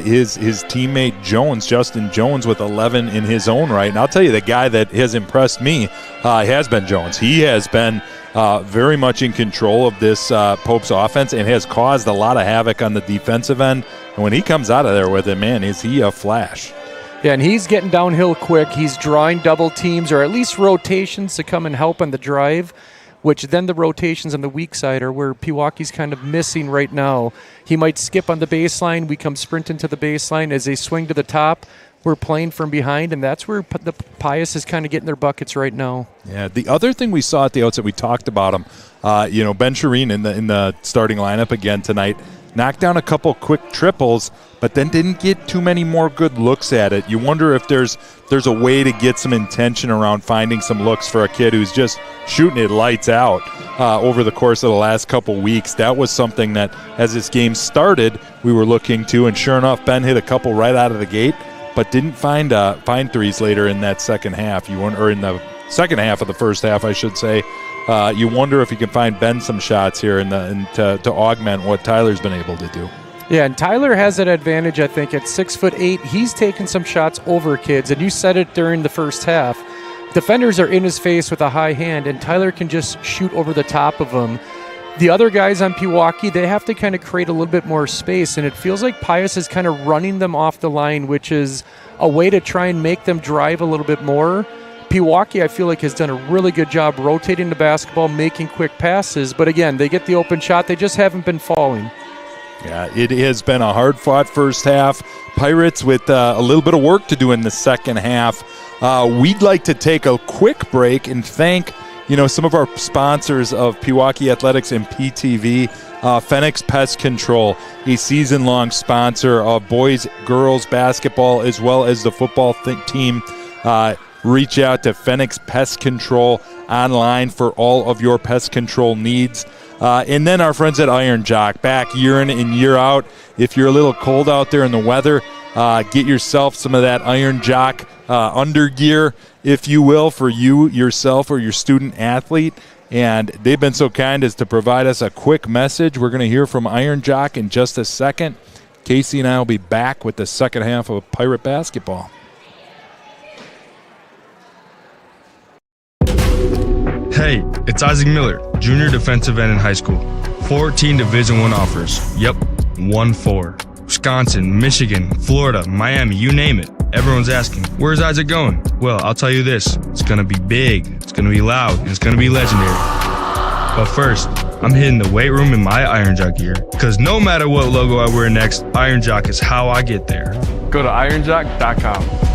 his teammate Jones, Justin Jones, with 11 in his own right. And I'll tell you, the guy that has impressed me has been Jones. He has been very much in control of this Popes offense and has caused a lot of havoc on the defensive end. And when he comes out of there with it, man, is he a flash. Yeah, and he's getting downhill quick. He's drawing double teams or at least rotations to come and help on the drive, which then the rotations on the weak side are where Pewaukee's kind of missing right now. He might skip on the baseline. We come sprinting to the baseline. As they swing to the top, we're playing from behind, and that's where the Pius is kind of getting their buckets right now. Yeah, the other thing we saw at the outset, we talked about him, Ben Shireen in the starting lineup again tonight, knocked down a couple quick triples, but then didn't get too many more good looks at it. You wonder if there's a way to get some intention around finding some looks for a kid who's just shooting it lights out over the course of the last couple weeks. That was something that, as this game started, we were looking to, and sure enough, Ben hit a couple right out of the gate, but didn't find threes later in that second half. Or in the second half of the first half, I should say. You wonder if you can find Ben some shots here to augment what Tyler's been able to do. Yeah, and Tyler has that advantage, I think, at 6'8". He's taken some shots over kids, and you said it during the first half. Defenders are in his face with a high hand, and Tyler can just shoot over the top of them. The other guys on Pewaukee, they have to kind of create a little bit more space, and it feels like Pius is kind of running them off the line, which is a way to try and make them drive a little bit more. Pewaukee, I feel like, has done a really good job rotating the basketball, making quick passes, but again, they get the open shot. They just haven't been falling. Yeah, it has been a hard-fought first half. Pirates with a little bit of work to do in the second half. We'd like to take a quick break and thank some of our sponsors of Pewaukee Athletics and PTV. Phoenix Pest Control, a season-long sponsor of boys, girls basketball, as well as the football team. Reach out to Phoenix Pest Control online for all of your pest control needs. And then our friends at Iron Jock, back year in and year out. If you're a little cold out there in the weather, get yourself some of that Iron Jock undergear, if you will, for you, yourself, or your student athlete. And they've been so kind as to provide us a quick message. We're going to hear from Iron Jock in just a second. Casey and I will be back with the second half of Pirate basketball. Hey, it's Isaac Miller, junior defensive end in high school. 14 Division I offers. Yep, 1-4. Wisconsin, Michigan, Florida, Miami, you name it. Everyone's asking, where's Isaac going? Well, I'll tell you this. It's going to be big, it's going to be loud, and it's going to be legendary. But first, I'm hitting the weight room in my Iron Jock gear. Because no matter what logo I wear next, Iron Jock is how I get there. Go to ironjock.com.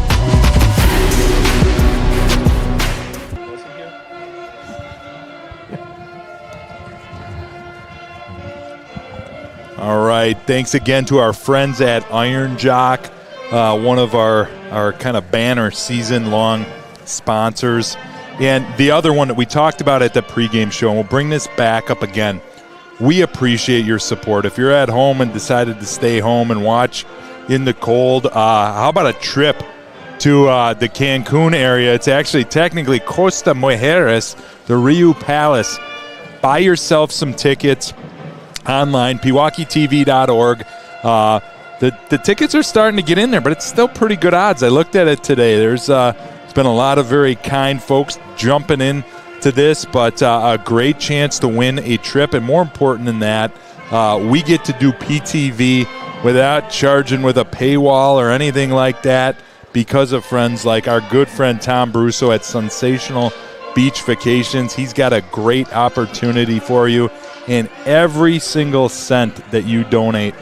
All right. Thanks again to our friends at Iron Jock, one of our kind of banner season-long sponsors. And the other one that we talked about at the pregame show, and we'll bring this back up again. We appreciate your support. If you're at home and decided to stay home and watch in the cold, how about a trip to the Cancun area? It's actually technically Costa Mujeres, the Rio Palace. Buy yourself some tickets online, PewaukeeTV.org. The tickets are starting to get in there, but it's still pretty good odds. I looked at it today. There's been a lot of very kind folks jumping in to this, but a great chance to win a trip. And more important than that, we get to do PTV without charging with a paywall or anything like that because of friends like our good friend Tom Brusso at Sensational Beach Vacations. He's got a great opportunity for you, and every single cent that you donate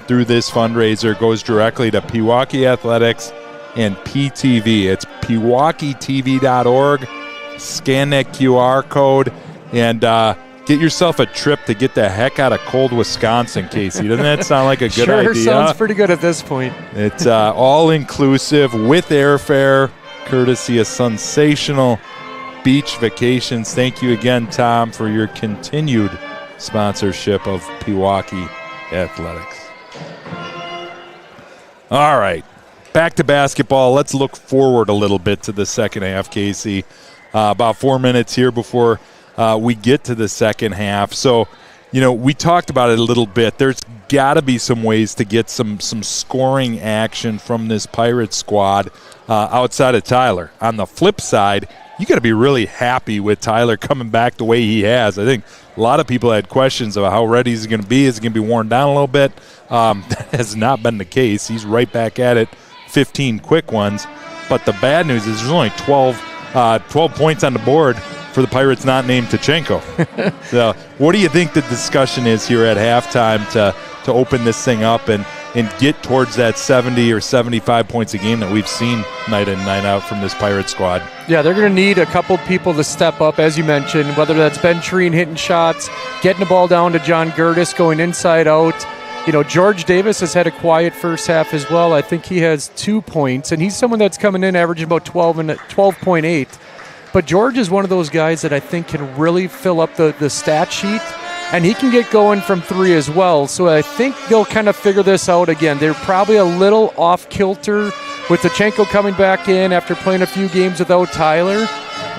through this fundraiser goes directly to Pewaukee Athletics and PTV. It's PewaukeeTV.org. Scan that QR code and get yourself a trip to get the heck out of cold Wisconsin, Casey. Doesn't that sound like a good idea? Sure, sounds pretty good at this point. It's all-inclusive with airfare, courtesy of Sensational Beach Vacations. Thank you again, Tom, for your continued sponsorship of Pewaukee Athletics. All right. Back to basketball. Let's look forward a little bit to the second half, Casey. About 4 minutes here before we get to the second half. So, we talked about it a little bit. There's got to be some ways to get some scoring action from this Pirates squad outside of Tyler. On the flip side, you got to be really happy with Tyler coming back the way he has. I think a lot of people had questions about how ready he's going to be. Is he going to be worn down a little bit? That has not been the case. He's right back at it, 15 quick ones. But the bad news is there's only 12 points on the board for the Pirates not named Tachenko. So what do you think the discussion is here at halftime to open this thing up and get towards that 70 or 75 points a game that we've seen night in, night out from this Pirates squad? Yeah, they're going to need a couple people to step up, as you mentioned, whether that's Ben Treen hitting shots, getting the ball down to John Gertis, going inside out. George Davis has had a quiet first half as well. I think he has 2 points, and he's someone that's coming in averaging about 12.8. But George is one of those guys that I think can really fill up the stat sheet, and he can get going from three as well. So I think they'll kind of figure this out again. They're probably a little off-kilter with Tachenko coming back in after playing a few games without Tyler.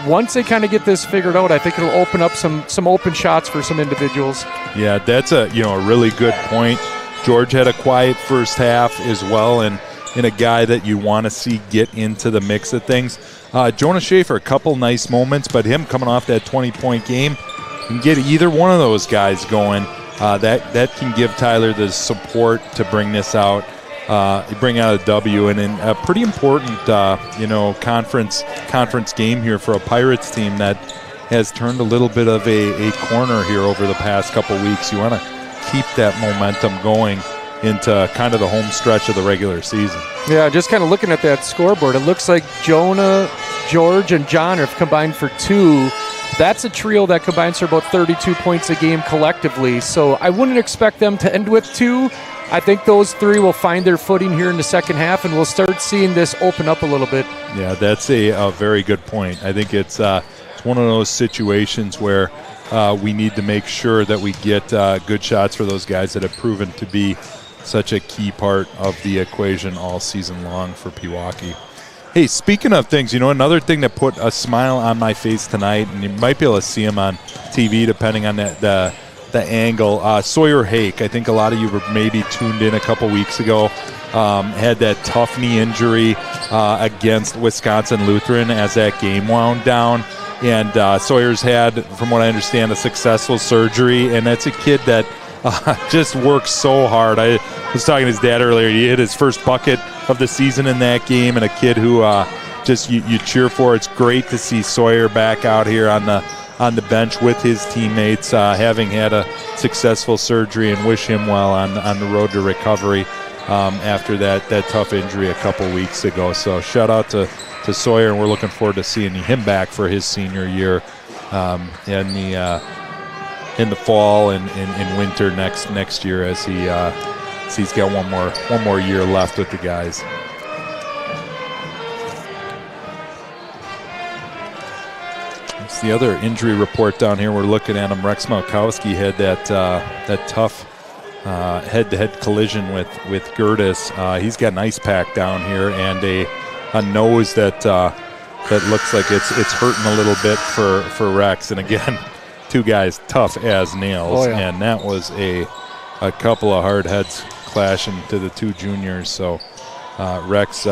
Once they kind of get this figured out, I think it'll open up some open shots for some individuals. Yeah, that's a really good point. George had a quiet first half as well, and a guy that you want to see get into the mix of things. Jonas Schaefer, a couple nice moments, but him coming off that 20-point game can get either one of those guys going. That can give Tyler the support to bring this out, bring out a W, and in a pretty important conference game here for a Pirates team that has turned a little bit of a corner here over the past couple weeks. You want to keep that momentum going into kind of the home stretch of the regular season. Yeah, just kind of looking at that scoreboard, it looks like Jonah, George, and John have combined for 2. That's a trio that combines for about 32 points a game collectively. So I wouldn't expect them to end with 2. I think those 3 will find their footing here in the second half, and we'll start seeing this open up a little bit. Yeah, that's a very good point. I think it's one of those situations where we need to make sure that we get good shots for those guys that have proven to be such a key part of the equation all season long for Pewaukee. Hey, speaking of things, another thing that put a smile on my face tonight, and you might be able to see him on TV depending on the angle, Sawyer Hake. I think a lot of you were maybe tuned in a couple weeks ago, had that tough knee injury against Wisconsin Lutheran as that game wound down. And Sawyer's had, from what I understand, a successful surgery, and that's a kid that just works so hard. I was talking to his dad earlier. He hit his first bucket of the season in that game, and a kid who just you cheer for. It's great to see Sawyer back out here on the bench with his teammates, having had a successful surgery, and wish him well on the road to recovery after that tough injury a couple weeks ago. So shout out to Sawyer, and we're looking forward to seeing him back for his senior year in the fall and in winter next year, as he's got one more year left with the guys. It's the other injury report down here. We're looking at him. Rex Malkowski had that tough head-to-head collision with Gertis. He's got an ice pack down here and a nose that looks like it's hurting a little bit for Rex. And again, two guys tough as nails. Oh, yeah. And that was a couple of hard heads clashing to the two juniors. So Rex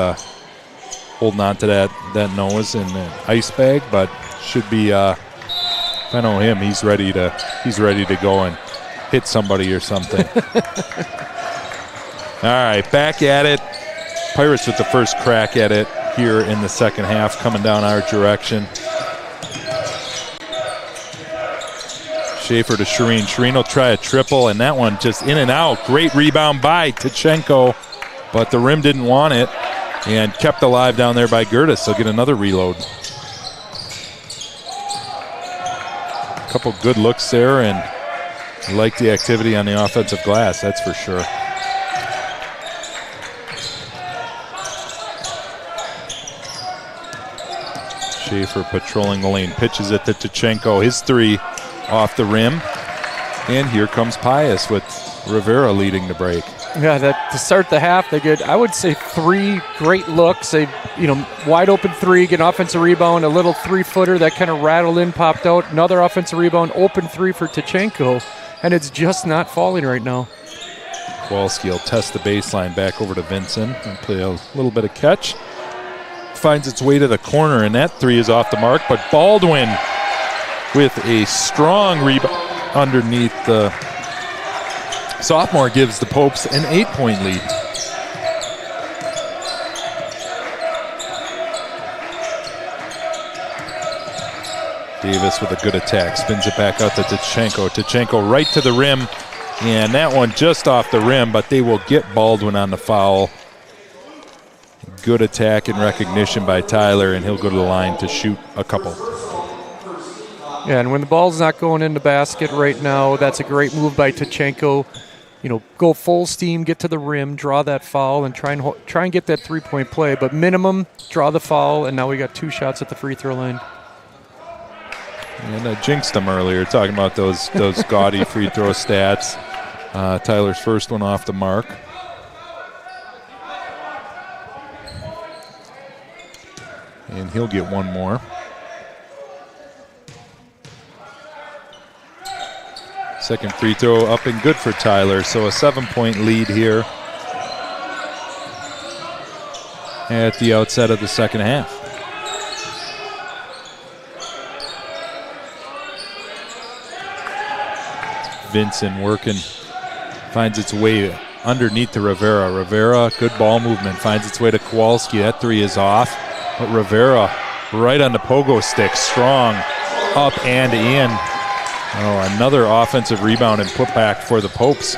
holding on to that nose in the ice bag, but should be. If I know him, he's ready to go and hit somebody or something. All right, back at it. Pirates with the first crack at it here in the second half, coming down our direction. Schaefer to Shireen. Shireen will try a triple, and that one just in and out. Great rebound by Tkachenko, but the rim didn't want it, and kept alive down there by Gertis. They'll get another reload. A couple good looks there, and I like the activity on the offensive glass, that's for sure. Schaefer patrolling the lane, pitches it to Tkachenko. His three off the rim. And here comes Pius with Rivera leading the break. Yeah, to start the half, they get, I would say, three great looks. They, wide open three, get an offensive rebound, a little three-footer that kind of rattled in, popped out. Another offensive rebound, open three for Tkachenko, and it's just not falling right now. Kowalski will test the baseline back over to Vincent and play a little bit of catch. Finds its way to the corner, and that three is off the mark, but Baldwin with a strong rebound underneath the sophomore gives the Popes an 8-point lead. Davis with a good attack, spins it back out to Tkachenko. Tkachenko right to the rim, and that one just off the rim, but they will get Baldwin on the foul. Good attack and recognition by Tyler, and he'll go to the line to shoot a couple. Yeah, and when the ball's not going in the basket right now, that's a great move by Tkachenko. Go full steam, get to the rim, draw that foul, and try and get that three-point play. But minimum, draw the foul, and now we got two shots at the free throw line. And I jinxed them earlier, talking about those gaudy free throw stats. Tyler's first one off the mark. And he'll get one more. Second free throw up and good for Tyler. So a 7-point lead here at the outset of the second half. Vincent working, finds its way underneath to Rivera. Rivera, good ball movement, finds its way to Kowalski. That three is off. But Rivera right on the pogo stick, strong, up and in. Oh, another offensive rebound and putback for the Popes.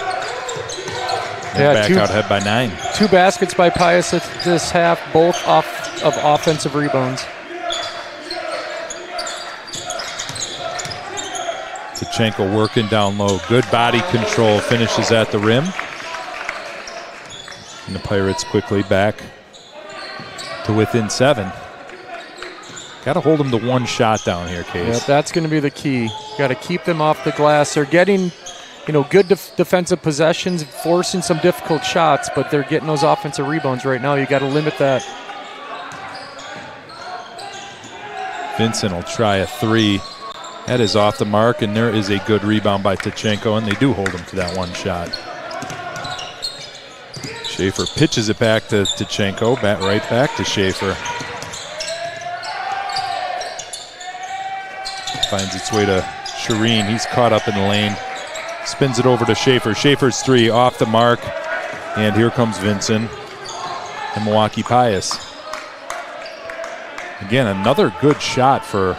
And back out ahead by 9. 2 baskets by Pius this half, both off of offensive rebounds. Tkachenko working down low. Good body control, finishes at the rim. And the Pirates quickly back to within 7. Got to hold them to one shot down here, Case. Yeah, that's going to be the key. Got to keep them off the glass. They're getting, good defensive possessions, forcing some difficult shots, but they're getting those offensive rebounds right now. You got to limit that. Vincent will try a three. That is off the mark, and there is a good rebound by Tkachenko, and they do hold him to that one shot. Schaefer pitches it back to Tkachenko, right back to Schaefer. Finds its way to Shireen. He's caught up in the lane. spins it over to Schaefer. Schaefer's three off the mark, and here comes Vincent and Milwaukee Pius. Again, another good shot for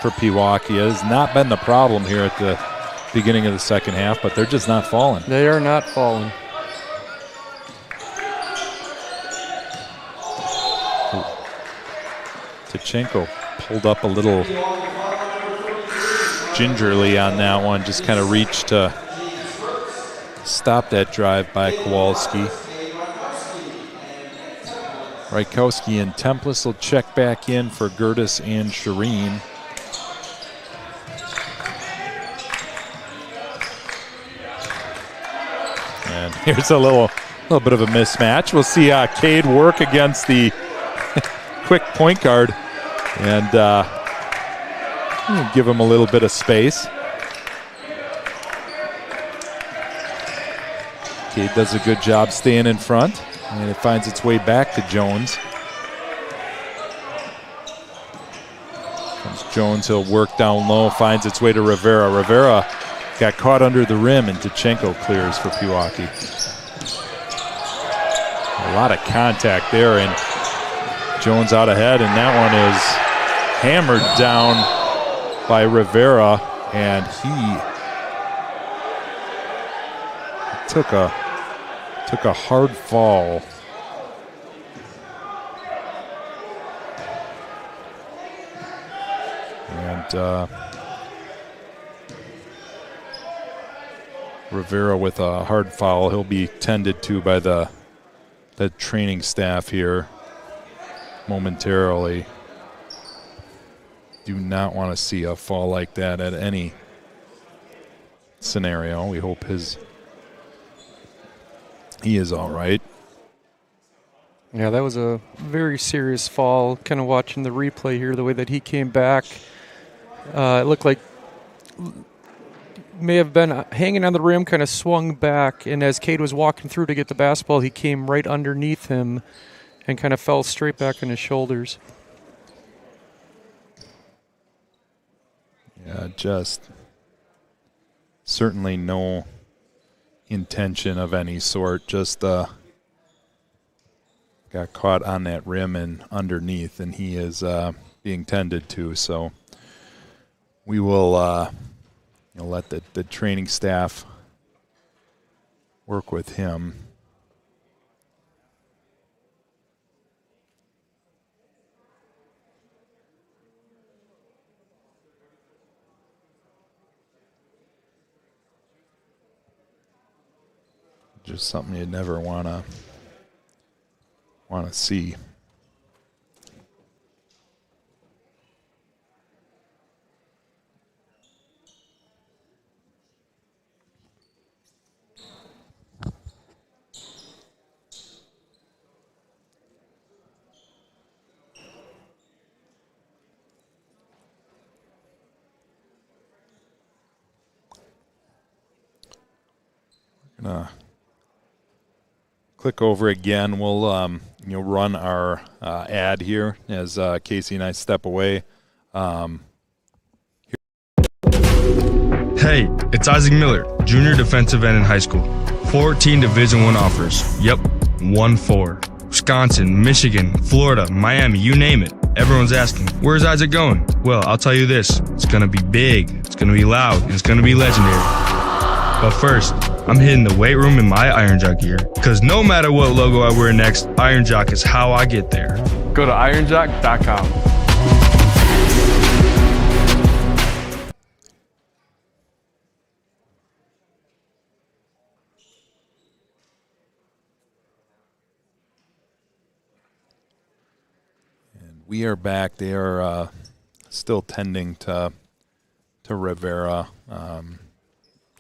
Pewaukee. It has not been the problem here at the beginning of the second half, but they're just not falling. They are not falling. Tachenko pulled up a little gingerly on that one, just kind of reached to stop that drive by Kowalski. Rykowski and Templis will check back in for Gertis and Shireen. And here's a little bit of a mismatch. We'll see Cade work against the quick point guard and give him a little bit of space. Cade does a good job staying in front, and it finds its way back to Jones. Comes Jones, he'll work down low, finds its way to Rivera. Rivera got caught under the rim, and Tachenko clears for Pewaukee. A lot of contact there, and Jones out ahead, and that one is hammered down by Rivera, and he took a hard fall. And Rivera with a hard foul. He'll be tended to by the training staff here momentarily. Do not want to see a fall like that at any scenario. We hope he is all right. Yeah, that was a very serious fall. Kind of watching the replay here, the way that he came back. It looked like may have been hanging on the rim, kind of swung back, and as Cade was walking through to get the basketball, he came right underneath him and kind of fell straight back on his shoulders. Yeah, just certainly no intention of any sort. Just got caught on that rim and underneath, and he is being tended to. So we will let the training staff work with him. Just something you'd never want to see. We're gonna click over again. We'll run our ad here as Casey and I step away. Hey, it's Isaac Miller, junior defensive end in high school. 14 Division I offers. Yep, 1-4. Wisconsin, Michigan, Florida, Miami, you name it. Everyone's asking, where's Isaac going? Well, I'll tell you this. It's going to be big, it's going to be loud, and it's going to be legendary. But first, I'm hitting the weight room in my Iron Jock gear. Because no matter what logo I wear next, Iron Jock is how I get there. Go to ironjock.com. And we are back. They are still tending to Rivera.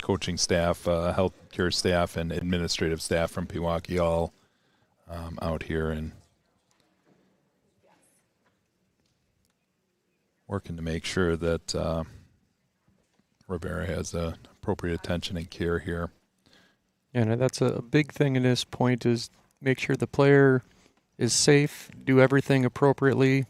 Coaching staff, health care staff, and administrative staff from Pewaukee all out here and working to make sure that Rivera has appropriate attention and care here. And that's a big thing in this point, is make sure the player is safe, do everything appropriately.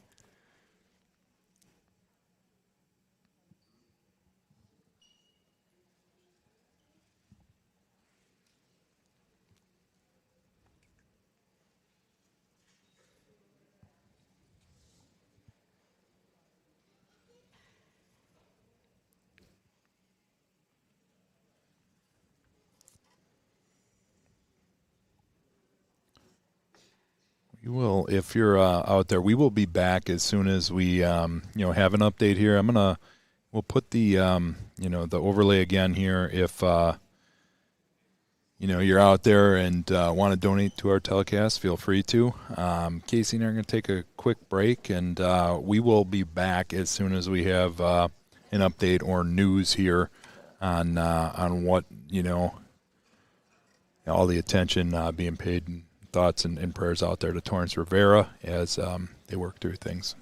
We will, if you're out there, we will be back as soon as we have an update here. We'll put the the overlay again here. If you're out there and want to donate to our telecast, feel free to. Casey and I are going to take a quick break, and we will be back as soon as we have an update or news here on what all the attention being paid, and thoughts and prayers out there to Torrance Rivera as they work through things.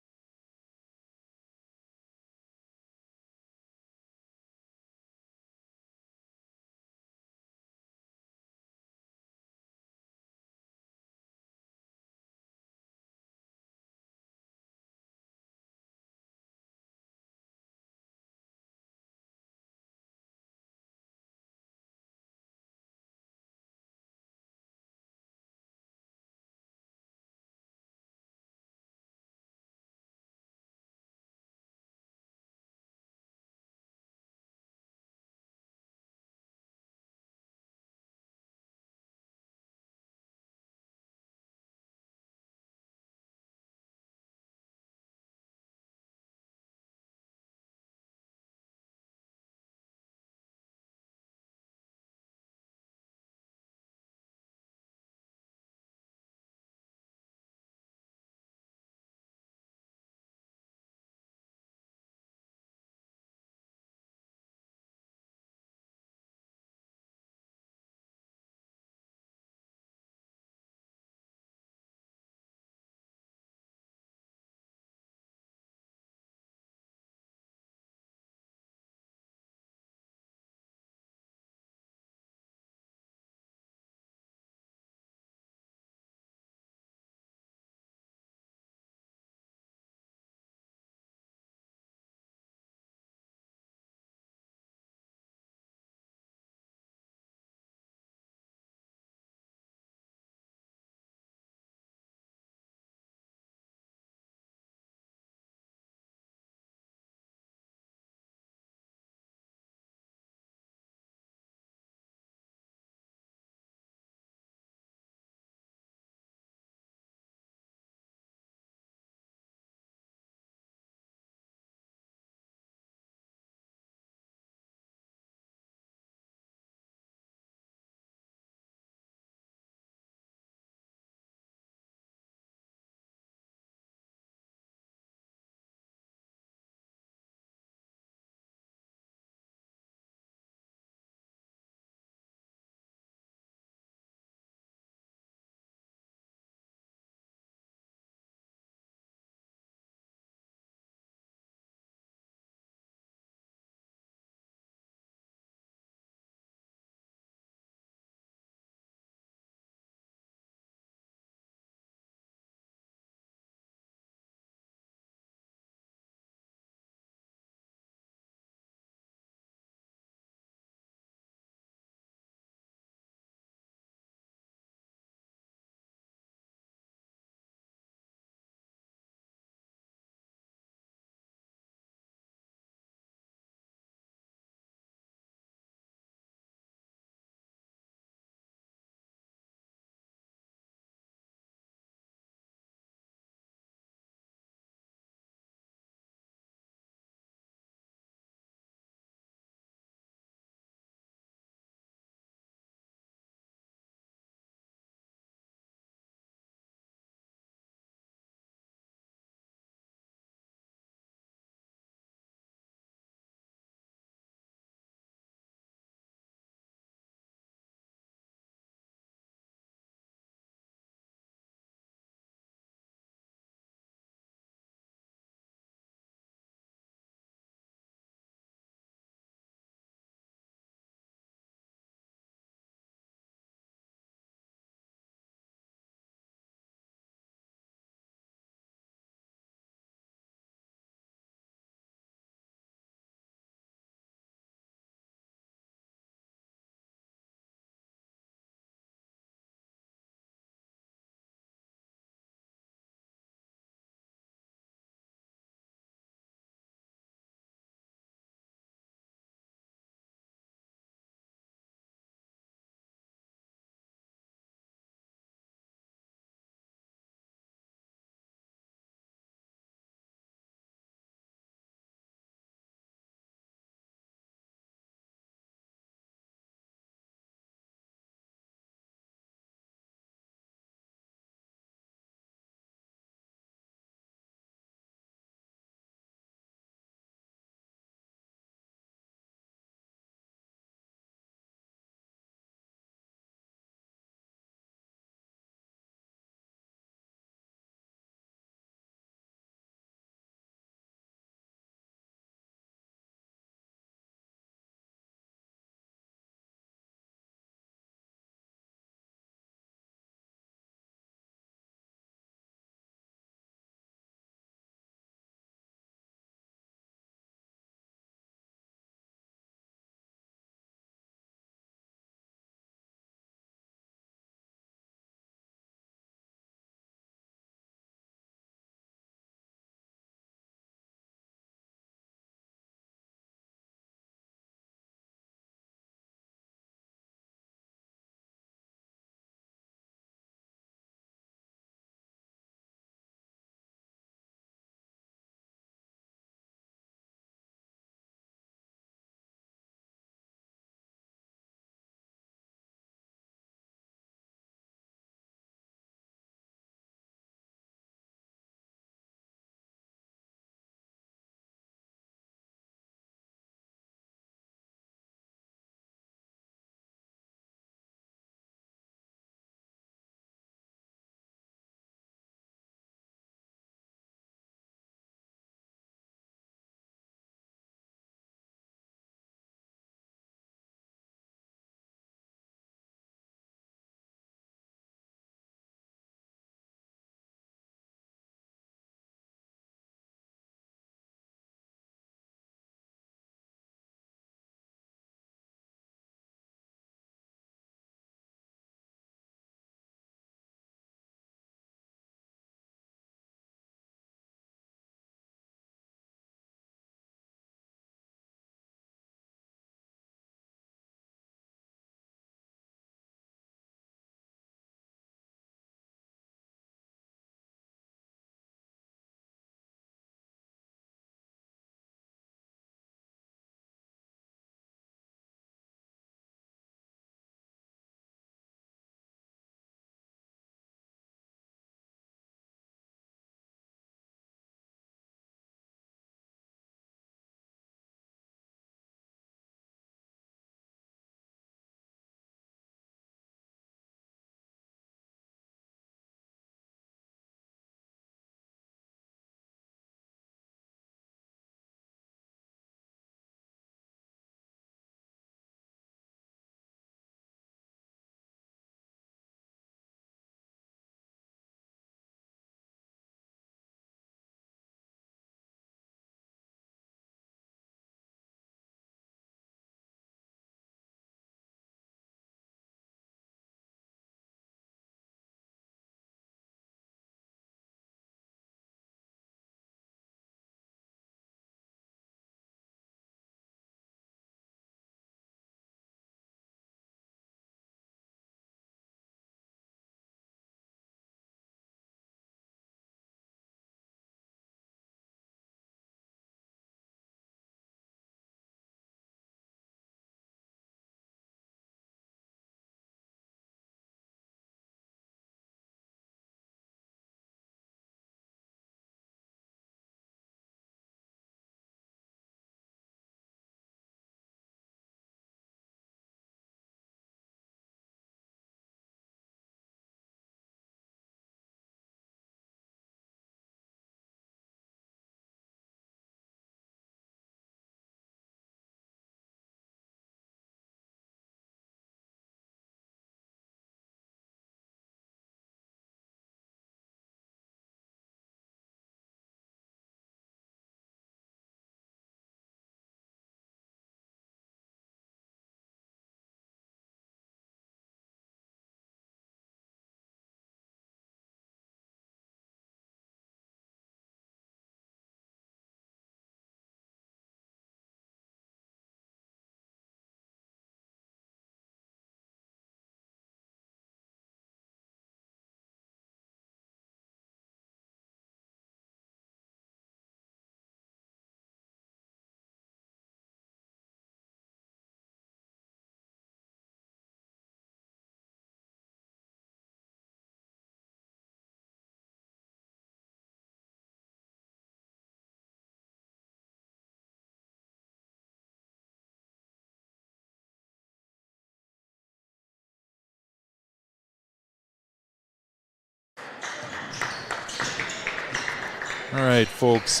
All right, folks.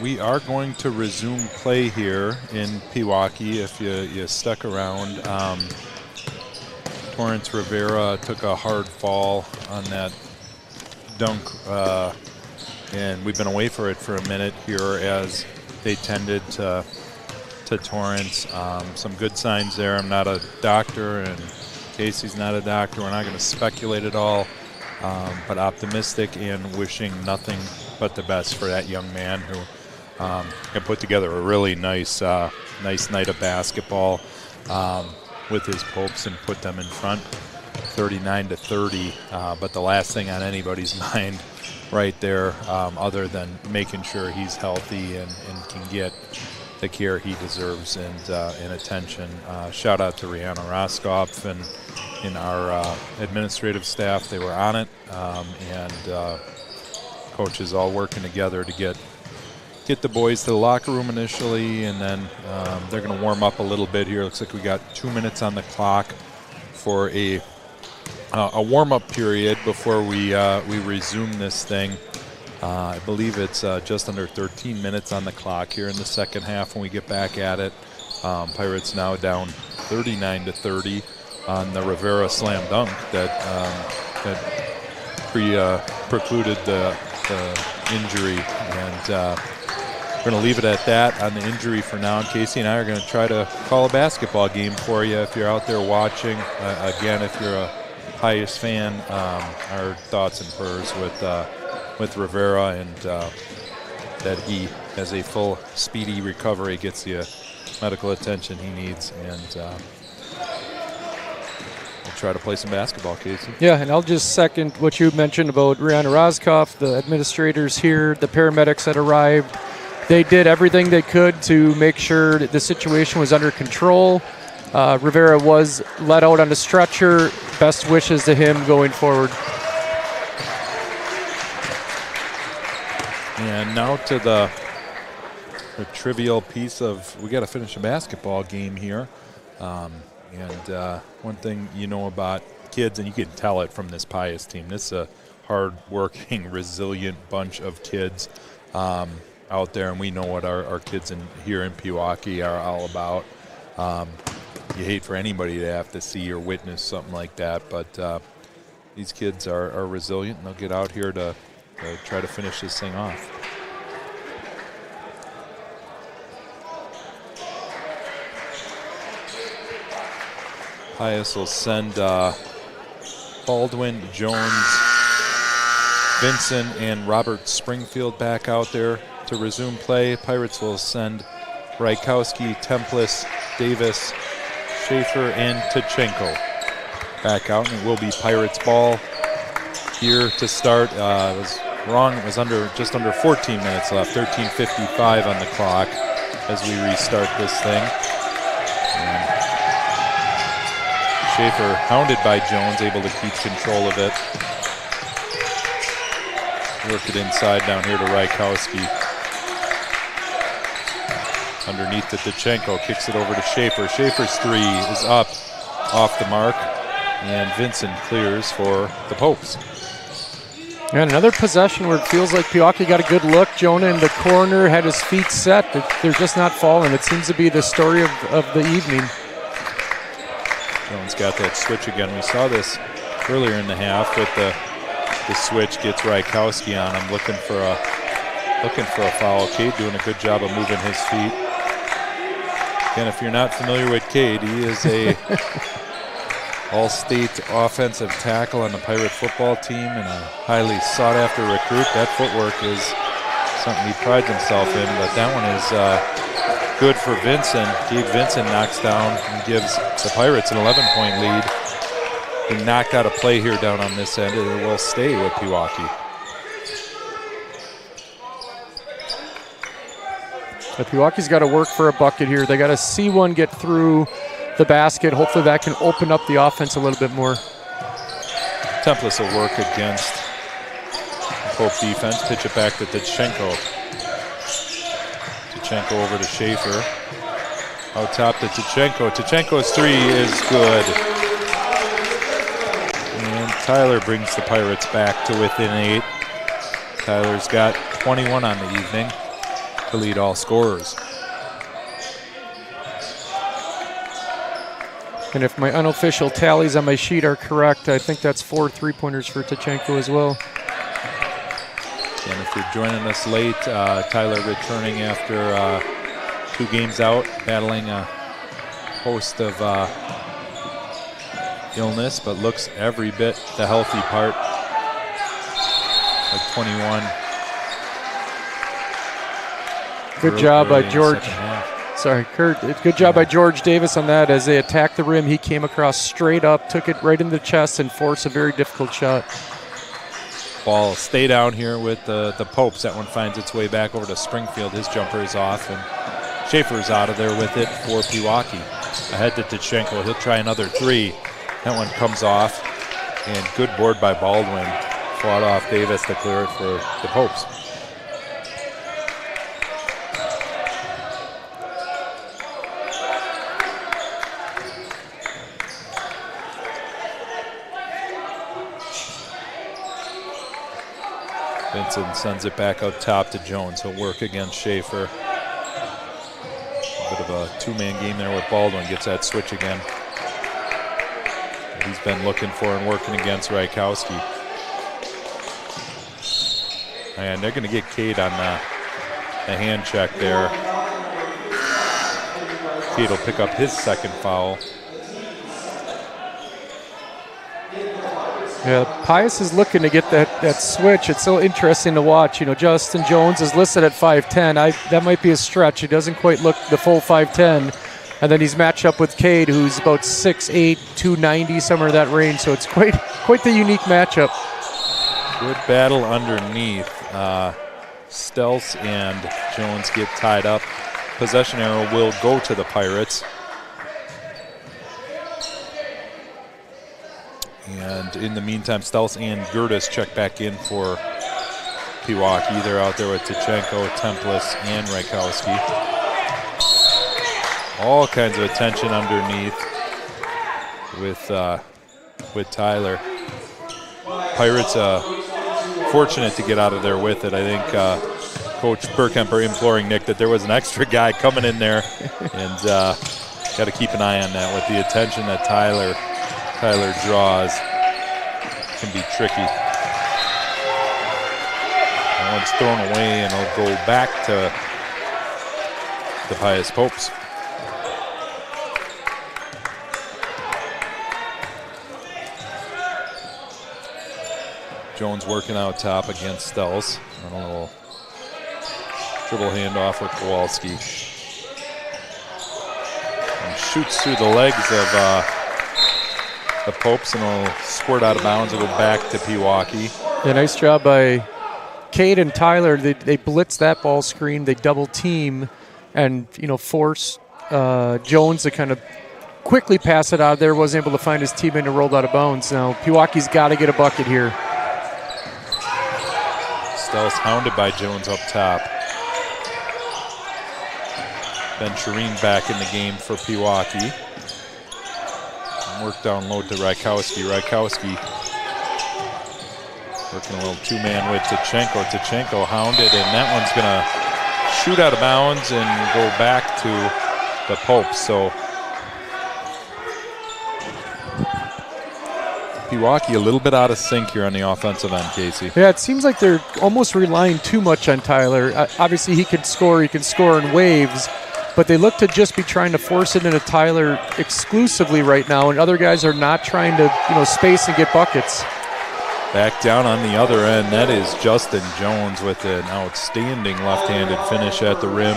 We are going to resume play here in Pewaukee. If you stuck around, Torrance Rivera took a hard fall on that dunk, and we've been away for it for a minute here as they tended to Torrance. Some good signs there. I'm not a doctor, and Casey's not a doctor. We're not going to speculate at all, but optimistic and wishing nothing but the best for that young man who can put together a really nice night of basketball with his Popes and put them in front 39-30. But the last thing on anybody's mind right there, other than making sure he's healthy and can get the care he deserves and attention. Shout out to Rihanna Roskoff and our administrative staff. They were on it, and coaches all working together to get the boys to the locker room initially, and then they're going to warm up a little bit here. Looks like we got 2 minutes on the clock for a warm-up period before we resume this thing. I believe it's just under 13 minutes on the clock here in the second half when we get back at it. Pirates now down 39-30 on the Rivera slam dunk that precluded the injury, and we're going to leave it at that on the injury for now. And Casey and I are going to try to call a basketball game for you if you're out there watching. Again, if you're a Pius fan, our thoughts and prayers with Rivera, and that he has a full speedy recovery, gets the medical attention he needs, and try to play some basketball, Casey. Yeah, and I'll just second what you mentioned about Rihanna Roskoff, the administrators here, the paramedics that arrived. They did everything they could to make sure that the situation was under control. Rivera was let out on a stretcher. Best wishes to him going forward. And now to the trivial piece of, we got to finish a basketball game here. And one thing you know about kids, and you can tell it from this Pius team, this is a hard-working, resilient bunch of kids out there, and we know what our kids here in Pewaukee are all about. You hate for anybody to have to see or witness something like that, but these kids are resilient, and they'll get out here to try to finish this thing off. Pius will send Baldwin, Jones, Vincent, and Robert Springfield back out there to resume play. Pirates will send Rykowski, Templis, Davis, Schaefer, and Tachenko back out, and it will be Pirates ball here to start. It was wrong. It was just under 14 minutes left, 13:55 on the clock as we restart this thing. And Schaefer, hounded by Jones, able to keep control of it. Work it inside down here to Rykowski. Underneath to Tachenko, kicks it over to Schaefer. Schaefer's three is up, off the mark, and Vincent clears for the Popes. And another possession where it feels like Pewaukee got a good look. Jonah in the corner had his feet set, but they're just not falling. It seems to be the story of the evening. Jones got that switch again. We saw this earlier in the half with the switch, gets Rykowski on him, looking for a foul. Cade doing a good job of moving his feet. Again, if you're not familiar with Cade, he is a all-state offensive tackle on the Pirate football team and a highly sought-after recruit. That footwork is something he prides himself in, but that one is good for Vincent. Gabe Vincent knocks down and gives the Pirates an 11-point lead. He knocked out a play here down on this end, and it will stay with Pewaukee. Pewaukee's got to work for a bucket here. They got to see one get through the basket. Hopefully that can open up the offense a little bit more. Templis will work against the Pope defense. Pitch it back to Tachenko. Tachenko over to Schaefer. Out top to Tachenko. Tachenko's three is good. And Tyler brings the Pirates back to within 8. Tyler's got 21 on the evening to lead all scorers. And if my unofficial tallies on my sheet are correct, I think that's 4 3-pointers for Tachenko as well. And if you're joining us late, Tyler returning after 2 games out, battling a host of illness, but looks every bit the healthy part. Like 21. Good job by George. Sorry, Kurt. Good job by George Davis on that. As they attacked the rim, he came across straight up, took it right in the chest, and forced a very difficult shot. Ball stay down here with the Popes. That one finds its way back over to Springfield. His jumper is off, and Schaefer's out of there with it for Pewaukee. Ahead to Tachenko. He'll try another 3. That one comes off, and good board by Baldwin. Fought off Davis to clear it for the Popes. Vincent sends it back out top to Jones. He'll work against Schaefer. A bit of a 2-man game there with Baldwin. Gets that switch again. He's been looking for and working against Rykowski. And they're going to get Cade on the hand check there. Cade will pick up his second foul. Yeah, Pius is looking to get that switch. It's so interesting to watch. You know, Justin Jones is listed at 5'10". That might be a stretch. He doesn't quite look the full 5'10". And then he's matched up with Cade, who's about 6'8", 290, somewhere in that range. So it's quite the unique matchup. Good battle underneath. Stelz and Jones get tied up. Possession arrow will go to the Pirates. And in the meantime, Stelz and Gertis check back in for Pewaukee. They're out there with Tachenko, Templis, and Rykowski. All kinds of attention underneath with Tyler. Pirates fortunate to get out of there with it. I think Coach Burkemper imploring Nick that there was an extra guy coming in there, and got to keep an eye on that with the attention that Tyler draws. Can be tricky. That one's thrown away, and it'll go back to the Pius Popes. Jones working out top against Stelz on a little dribble handoff with Kowalski. And shoots through the legs of the Popes, and will squirt out of bounds. It'll go back to Pewaukee. Yeah, nice job by Cade and Tyler. They blitz that ball screen. They double team, and force Jones to kind of quickly pass it out of there. Wasn't able to find his teammate and rolled out of bounds. Now Pewaukee's got to get a bucket here. Stelz hounded by Jones up top. Ben Shireen back in the game for Pewaukee. Work down low to Rykowski. Rykowski working a little 2-man with Tachenko. Tachenko hounded, and that one's going to shoot out of bounds and go back to the Popes. So Pewaukee a little bit out of sync here on the offensive end, Casey. Yeah, it seems like they're almost relying too much on Tyler. Obviously, he can score in waves, but they look to just be trying to force it into Tyler exclusively right now, and other guys are not trying to space and get buckets. Back down on the other end, that is Justin Jones with an outstanding left-handed finish at the rim.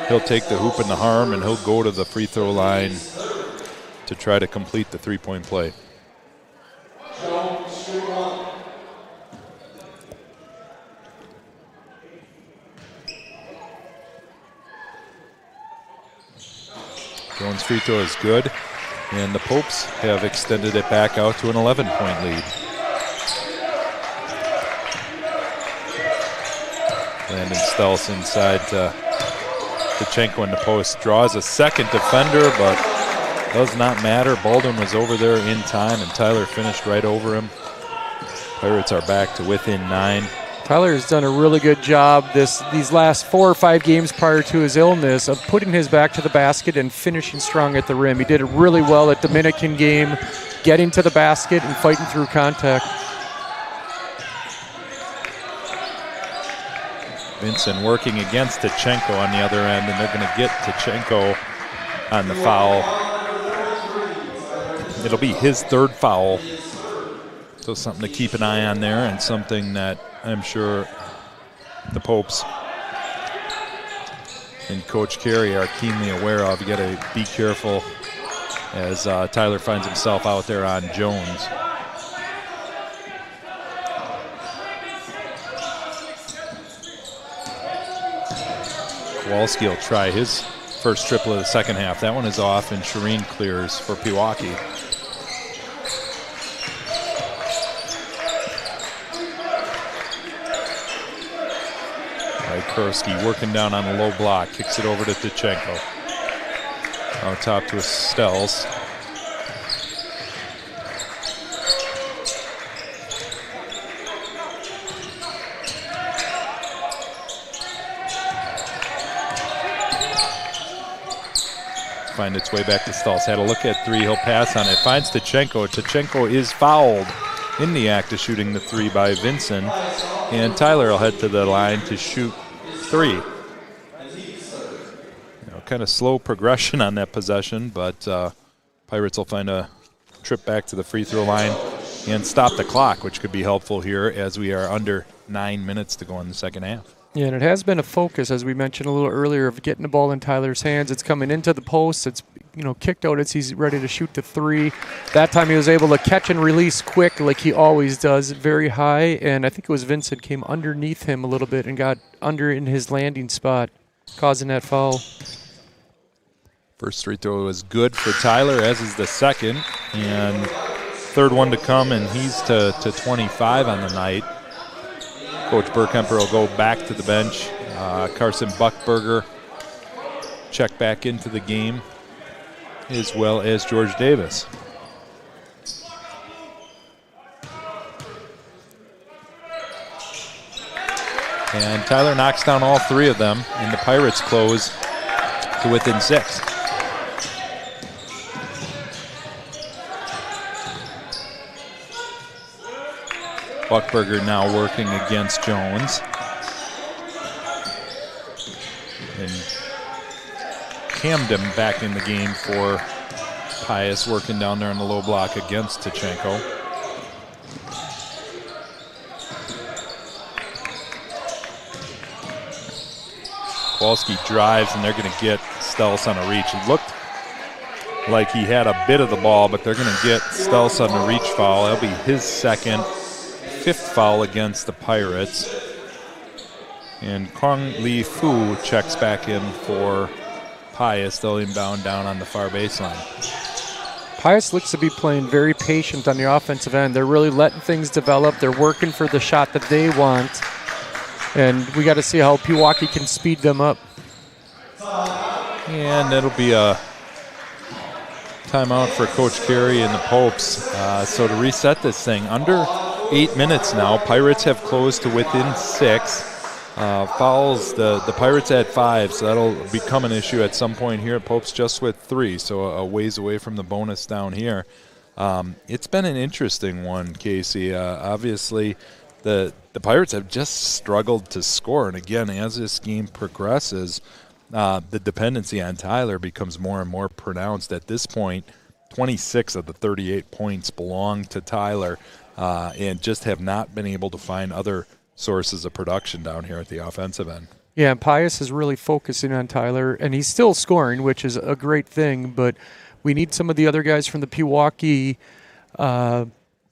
He'll take the hoop and the harm, and he'll go to the free throw line to try to complete the three-point play. Jones' free throw is good, and the Popes have extended it back out to an 11-point lead. Landon Stelz inside to Tachenko in the post. Draws a second defender, but does not matter. Baldwin was over there in time, and Tyler finished right over him. Pirates are back to within 9. Tyler has done a really good job these last 4 or 5 games prior to his illness of putting his back to the basket and finishing strong at the rim. He did it really well at Dominican game, getting to the basket and fighting through contact. Vincent working against Tachenko on the other end, and they're going to get Tachenko on the foul. It'll be his 3rd foul. So something to keep an eye on there, and something that I'm sure the Popes and Coach Carey are keenly aware of. You got to be careful as Tyler finds himself out there on Jones. Kowalski will try his first triple of the second half. That one is off, and Shireen clears for Pewaukee. Kurski working down on the low block, kicks it over to Tachenko. On top to Stells. Find its way back to Stells. Had a look at 3, he'll pass on it. Finds Tachenko. Tachenko is fouled in the act of shooting the 3 by Vincent. And Tyler will head to the line to shoot 3. Kind of slow progression on that possession, but Pirates will find a trip back to the free throw line and stop the clock, which could be helpful here as we are under 9 minutes to go in the second half. Yeah, and it has been a focus, as we mentioned a little earlier, of getting the ball in Tyler's hands. It's coming into the post. It's kicked out as he's ready to shoot the 3. That time he was able to catch and release quick like he always does, very high. And I think it was Vincent came underneath him a little bit and got under in his landing spot, causing that foul. First free throw was good for Tyler, as is the second. And 3rd one to come, and he's to 25 on the night. Coach Burkemper will go back to the bench. Carson Buckberger check back into the game, as well as George Davis. And Tyler knocks down all 3 of them, and the Pirates close to within 6. Buckberger now working against Jones. And Camden back in the game for Pius, working down there on the low block against Tachenko. Kowalski drives, and they're going to get Stells on a reach. It looked like he had a bit of the ball, but they're going to get Stells on the reach foul. That'll be his second, 5th foul against the Pirates. And Kong Li Fu checks back in for Pius. They'll inbound down on the far baseline. Pius looks to be playing very patient on the offensive end. They're really letting things develop. They're working for the shot that they want. And we got to see how Pewaukee can speed them up. And it'll be a timeout for Coach Carey and the Popes. So to reset this thing, under 8 minutes now, Pirates have closed to within 6. Fouls, the Pirates at 5, so that'll become an issue at some point here. Popes just with 3, so a ways away from the bonus down here. It's been an interesting one, Casey. Obviously, the Pirates have just struggled to score, and again, as this game progresses, the dependency on Tyler becomes more and more pronounced. At this point, 26 of the 38 points belong to Tyler, and just have not been able to find other sources of production down here at the offensive end. Yeah, and Pius is really focusing on Tyler, and he's still scoring, which is a great thing, but we need some of the other guys from the Pewaukee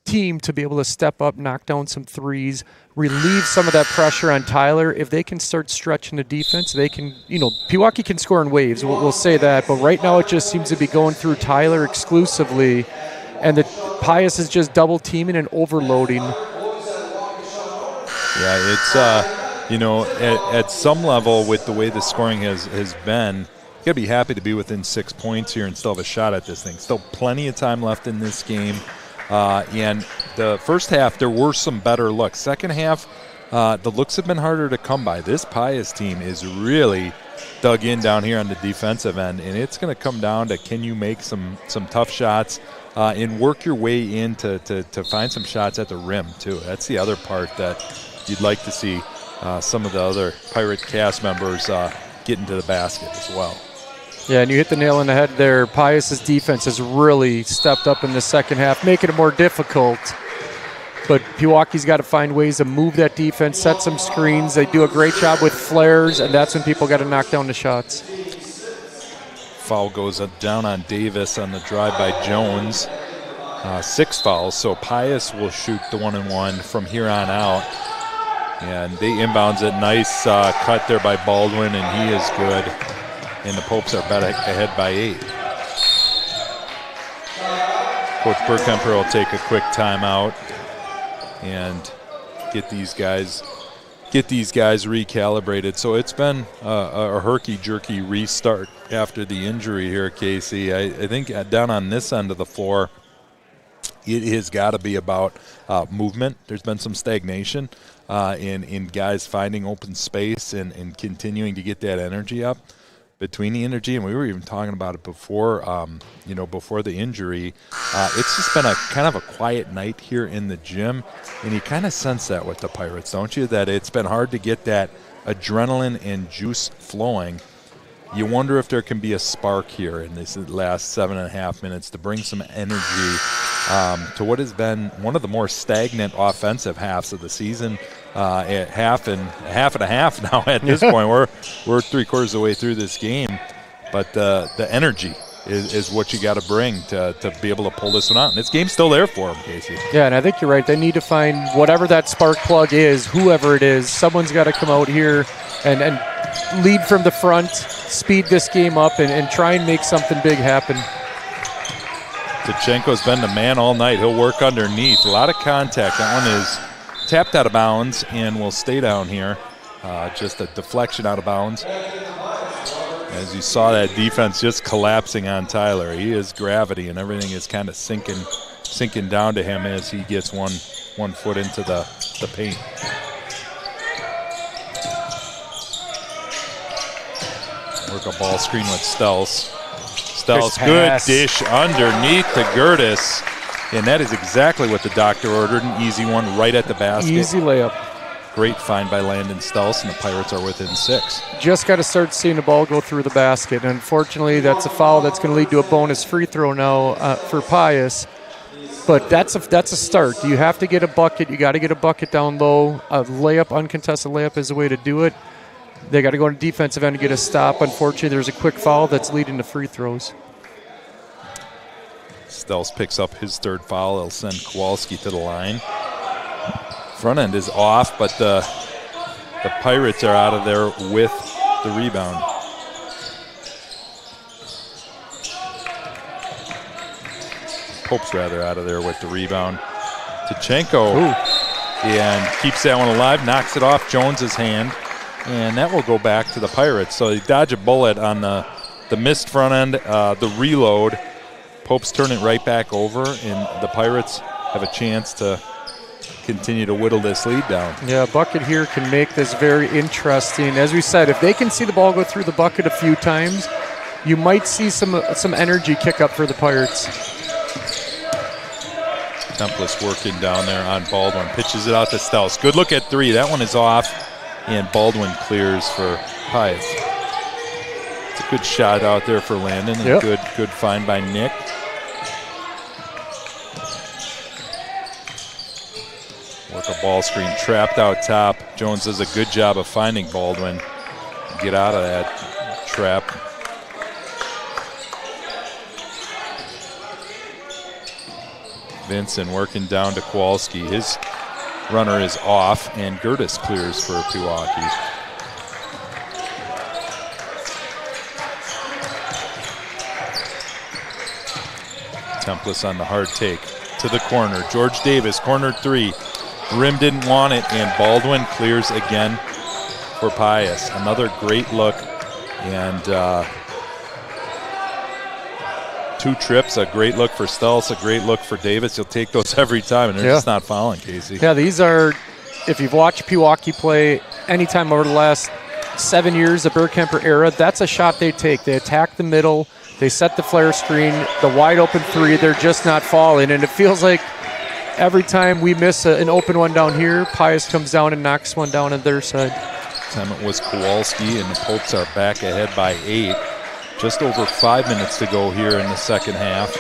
team to be able to step up, knock down some threes, relieve some of that pressure on Tyler. If they can start stretching the defense, they can, Pewaukee can score in waves, we'll say that, but right now it just seems to be going through Tyler exclusively, and the Pius is just double teaming and overloading. Yeah, it's, at some level with the way the scoring has been, you got to be happy to be within 6 points here and still have a shot at this thing. Still plenty of time left in this game. And the first half, there were some better looks. Second half, the looks have been harder to come by. This Pius team is really dug in down here on the defensive end, and it's going to come down to can you make some tough shots and work your way in to find some shots at the rim, too. That's the other part that you'd like to see some of the other Pirate cast members get into the basket as well. Yeah, and you hit the nail on the head there. Pius's defense has really stepped up in the second half, making it more difficult. But Pewaukee's got to find ways to move that defense, set some screens. They do a great job with flares, and that's when people got to knock down the shots. Foul goes down on Davis on the drive by Jones. 6 fouls, so Pius will shoot the 1-and-1 from here on out. And they inbounds it. Nice cut there by Baldwin, and he is good. And the Popes are ahead by 8. Coach Burkemper will take a quick timeout and get these guys recalibrated. So it's been a herky-jerky restart after the injury here, Casey. I think down on this end of the floor, it has got to be about movement. There's been some stagnation in guys finding open space and continuing to get that energy up. Between the energy, and we were even talking about it before, before the injury, it's just been a kind of a quiet night here in the gym, and you kind of sense that with the Pirates, don't you? That it's been hard to get that adrenaline and juice flowing. You wonder if there can be a spark here in this last 7.5 minutes to bring some energy to what has been one of the more stagnant offensive halves of the season. At half and a half now at this point. We're 3/4 of the way through this game, but the energy is what you got to bring to be able to pull this one out. And this game's still there for them, Casey. Yeah, and I think you're right. They need to find whatever that spark plug is, whoever it is. Someone's got to come out here and lead from the front, speed this game up, and try and make something big happen. Tachenko's been the man all night. He'll work underneath. A lot of contact. That one is tapped out of bounds and will stay down here. Just a deflection out of bounds. As you saw that defense just collapsing on Tyler. He is gravity, and everything is kind of sinking down to him as he gets one foot into the paint. Work a ball screen with Stels. Stels, good dish underneath to Gertis. And that is exactly what the doctor ordered, an easy one right at the basket. Easy layup. Great find by Landon Stels, and the Pirates are within 6. Just got to start seeing the ball go through the basket. And unfortunately, that's a foul that's going to lead to a bonus free throw now for Pius. But that's a start. You have to get a bucket. You got to get a bucket down low. A layup, uncontested layup is the way to do it. They got to go on defensive end to get a stop. Unfortunately, there's a quick foul that's leading to free throws. Stels picks up his 3rd foul. He'll send Kowalski to the line. Front end is off, but the Pirates are out of there with the rebound. Pope's rather out of there with the rebound. Tachenko and keeps that one alive, knocks it off Jones's hand, and that will go back to the Pirates. So they dodge a bullet on the missed front end, the reload. Pope's turn it right back over, and the Pirates have a chance to continue to whittle this lead down. Yeah, a bucket here can make this very interesting. As we said, if they can see the ball go through the bucket a few times, you might see some energy kick up for the Pirates. Templis working down there on Baldwin. Pitches it out to Stels. Good look at 3. That one is off, and Baldwin clears for Pius. It's a good shot out there for Landon, and yep. Good find by Nick. Work a ball screen, trapped out top. Jones does a good job of finding Baldwin. Get out of that trap. Vincent working down to Kowalski. His runner is off, and Gertis clears for Pewaukee. Templis on the hard take to the corner. George Davis, corner 3. Rim didn't want it, and Baldwin clears again for Pius. Another great look, and 2 trips, a great look for Stels, a great look for Davis. He'll take those every time, and they're just not fouling, Casey. Yeah, these are if you've watched Pewaukee play anytime over the last 7 years, the Burkemper era, that's a shot they take. They attack the middle, they set the flare screen, the wide open three, they're just not falling. And it feels like every time we miss an open one down here, Pius comes down and knocks one down on their side. Time it was Kowalski, and the Popes are back ahead by 8. Just over 5 minutes to go here in the second half.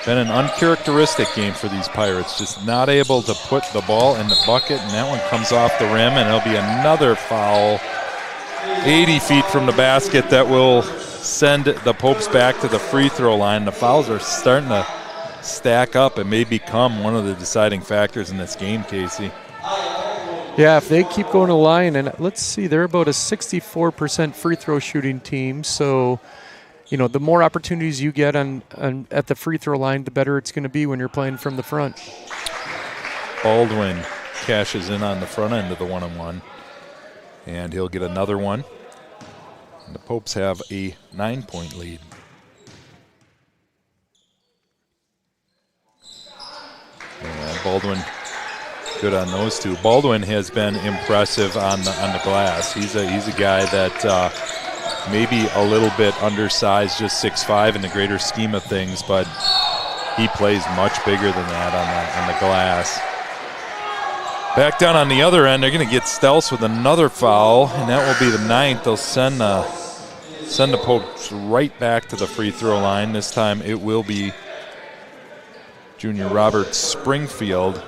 Been an uncharacteristic game for these Pirates, just not able to put the ball in the bucket, and that one comes off the rim, and it'll be another foul 80 feet from the basket that will send the Popes back to the free throw line. The fouls are starting to stack up and may become one of the deciding factors in this game, Casey. Yeah, if they keep going to the line, and let's see, they're about a 64% free throw shooting team, so the more opportunities you get on at the free throw line, the better it's going to be when you're playing from the front. Baldwin cashes in on the front end of the one-on-one, and he'll get another one. And the Popes have a 9-point lead. And Baldwin good on those two. Baldwin has been impressive on the glass. He's a guy that maybe a little bit undersized, just 6'5" in the greater scheme of things, but he plays much bigger than that on the glass. Back down on the other end, they're going to get Stels with another foul, and that will be the 9th. They'll send the Popes right back to the free throw line. This time it will be junior Robert Springfield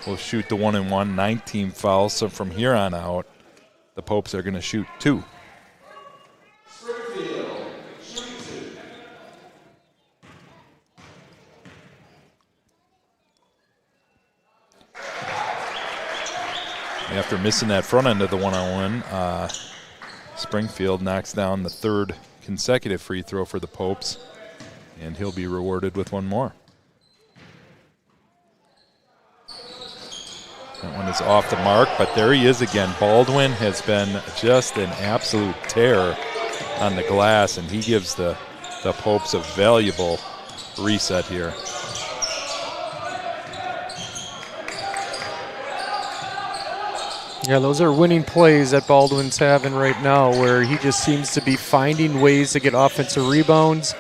will shoot the 1-and-1, 19 fouls. So from here on out, the Popes are going to shoot 2. After missing that front end of the one-on-one, Springfield knocks down the 3rd consecutive free throw for the Popes, and he'll be rewarded with one more. That one is off the mark, but there he is again. Baldwin has been just an absolute terror on the glass, and he gives the Popes a valuable reset here. Yeah, those are winning plays that Baldwin's having right now, where he just seems to be finding ways to get offensive rebounds.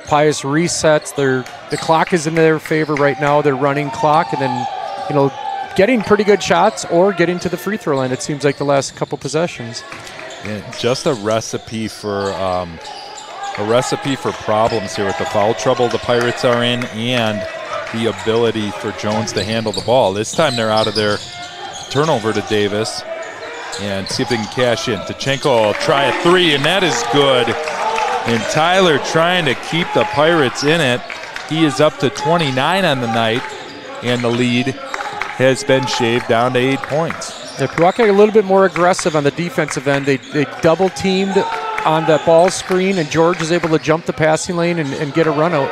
Pius resets. The clock is in their favor right now. They're running clock, and then, getting pretty good shots or getting to the free throw line, it seems like the last couple possessions. Yeah, just a recipe for problems here with the foul trouble the Pirates are in and the ability for Jones to handle the ball. This time they're out of their turnover to Davis, and see if they can cash in. Tachenko will try a 3, and that is good. And Tyler trying to keep the Pirates in it. He is up to 29 on the night, and the lead has been shaved down to 8 points. Yeah, Pewaukee a little bit more aggressive on the defensive end. They double teamed on that ball screen, and George is able to jump the passing lane and get a run out.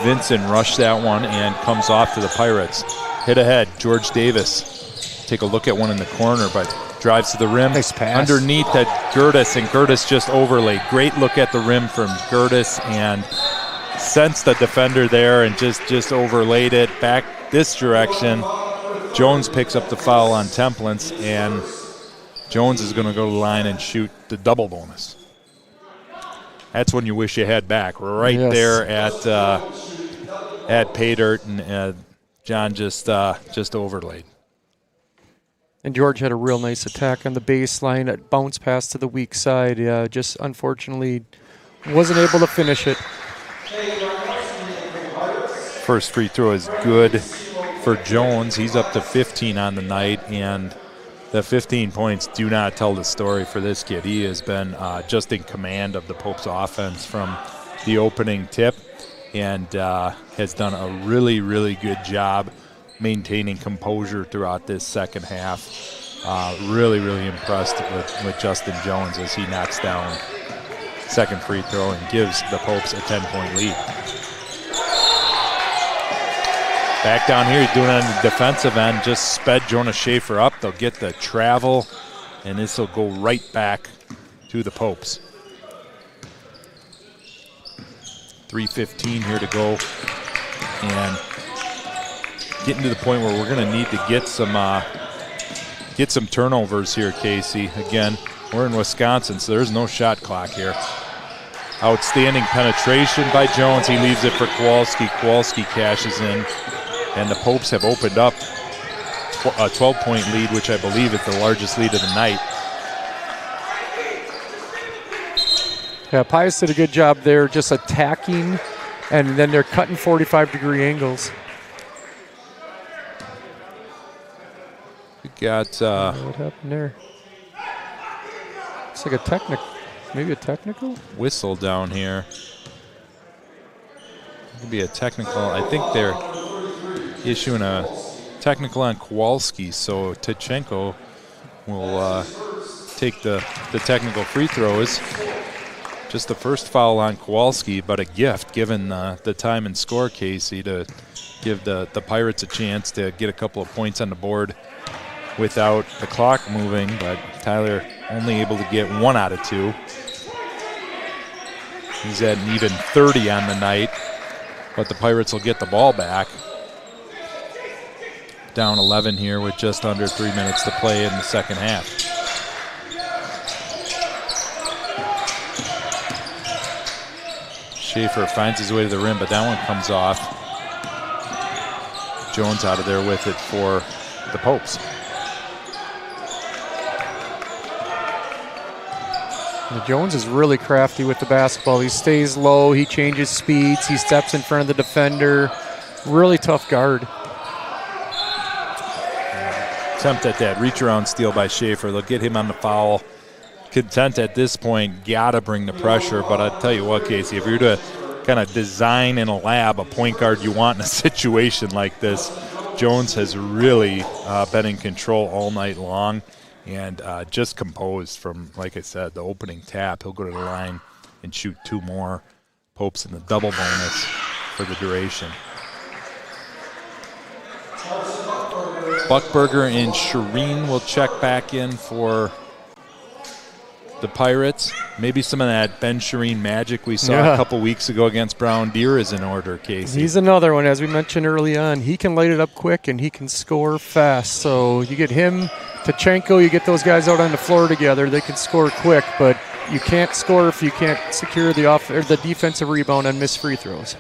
Vincent rushed that one and comes off to the Pirates. Hit ahead, George Davis. Take a look at one in the corner, but drives to the rim. Nice pass. Underneath at Gertis, and Gertis just overlaid. Great look at the rim from Gertis, and sensed the defender there and just overlaid it back this direction. Jones picks up the foul on Templance, and Jones is going to go to the line and shoot the double bonus. That's when you wish you had back, right there at pay dirt, and John just overlaid. And George had a real nice attack on the baseline, a bounce pass to the weak side. Yeah, just unfortunately wasn't able to finish it. First free throw is good for Jones. He's up to 15 on the night, and the 15 points do not tell the story for this kid. He has been just in command of the Popes offense from the opening tip, and has done a really, really good job maintaining composure throughout this second half. Really, really impressed with Justin Jones as he knocks down second free throw and gives the Popes a 10-point lead. Back down here, he's doing it on the defensive end, just sped Jonas Schaefer up. They'll get the travel, and this will go right back to the Popes. 3:15 here to go, and getting to the point where we're going to need to get some turnovers here, Casey. Again, we're in Wisconsin, so there's no shot clock here. Outstanding penetration by Jones. He leaves it for Kowalski. Kowalski cashes in, and the Popes have opened up a 12-point lead, which I believe is the largest lead of the night. Yeah, Pius did a good job there just attacking, and then they're cutting 45-degree angles. We got what happened there? It's like a technical, maybe a technical? Whistle down here. It could be a technical. I think they're issuing a technical on Kowalski, so Tkachenko will take the technical free throws. Just the first foul on Kowalski, but a gift given the time and score, Casey, to give the Pirates a chance to get a couple of points on the board without the clock moving, but Tyler only able to get 1 out of 2. He's at an even 30 on the night, but the Pirates will get the ball back. Down 11 here with just under 3 minutes to play in the second half. Schaefer finds his way to the rim, but that one comes off. Jones out of there with it for the Popes. Jones is really crafty with the basketball. He stays low, he changes speeds, he steps in front of the defender. Really tough guard. Attempt at that reach-around steal by Schaefer. They'll get him on the foul. Content at this point, gotta bring the pressure, but I'll tell you what, Casey, if you're to kind of design in a lab a point guard you want in a situation like this, Jones has really been in control all night long and just composed from, like I said, the opening tap. He'll go to the line and shoot 2 more. Popes in the double bonus for the duration. Buckberger and Shireen will check back in for the Pirates. Maybe some of that Ben Shireen magic we saw a couple weeks ago against Brown Deer is in order, Casey. He's another one, as we mentioned early on. He can light it up quick and he can score fast. So you get him, Tkachenko, you get those guys out on the floor together. They can score quick, but you can't score if you can't secure the defensive rebound on missed free throws.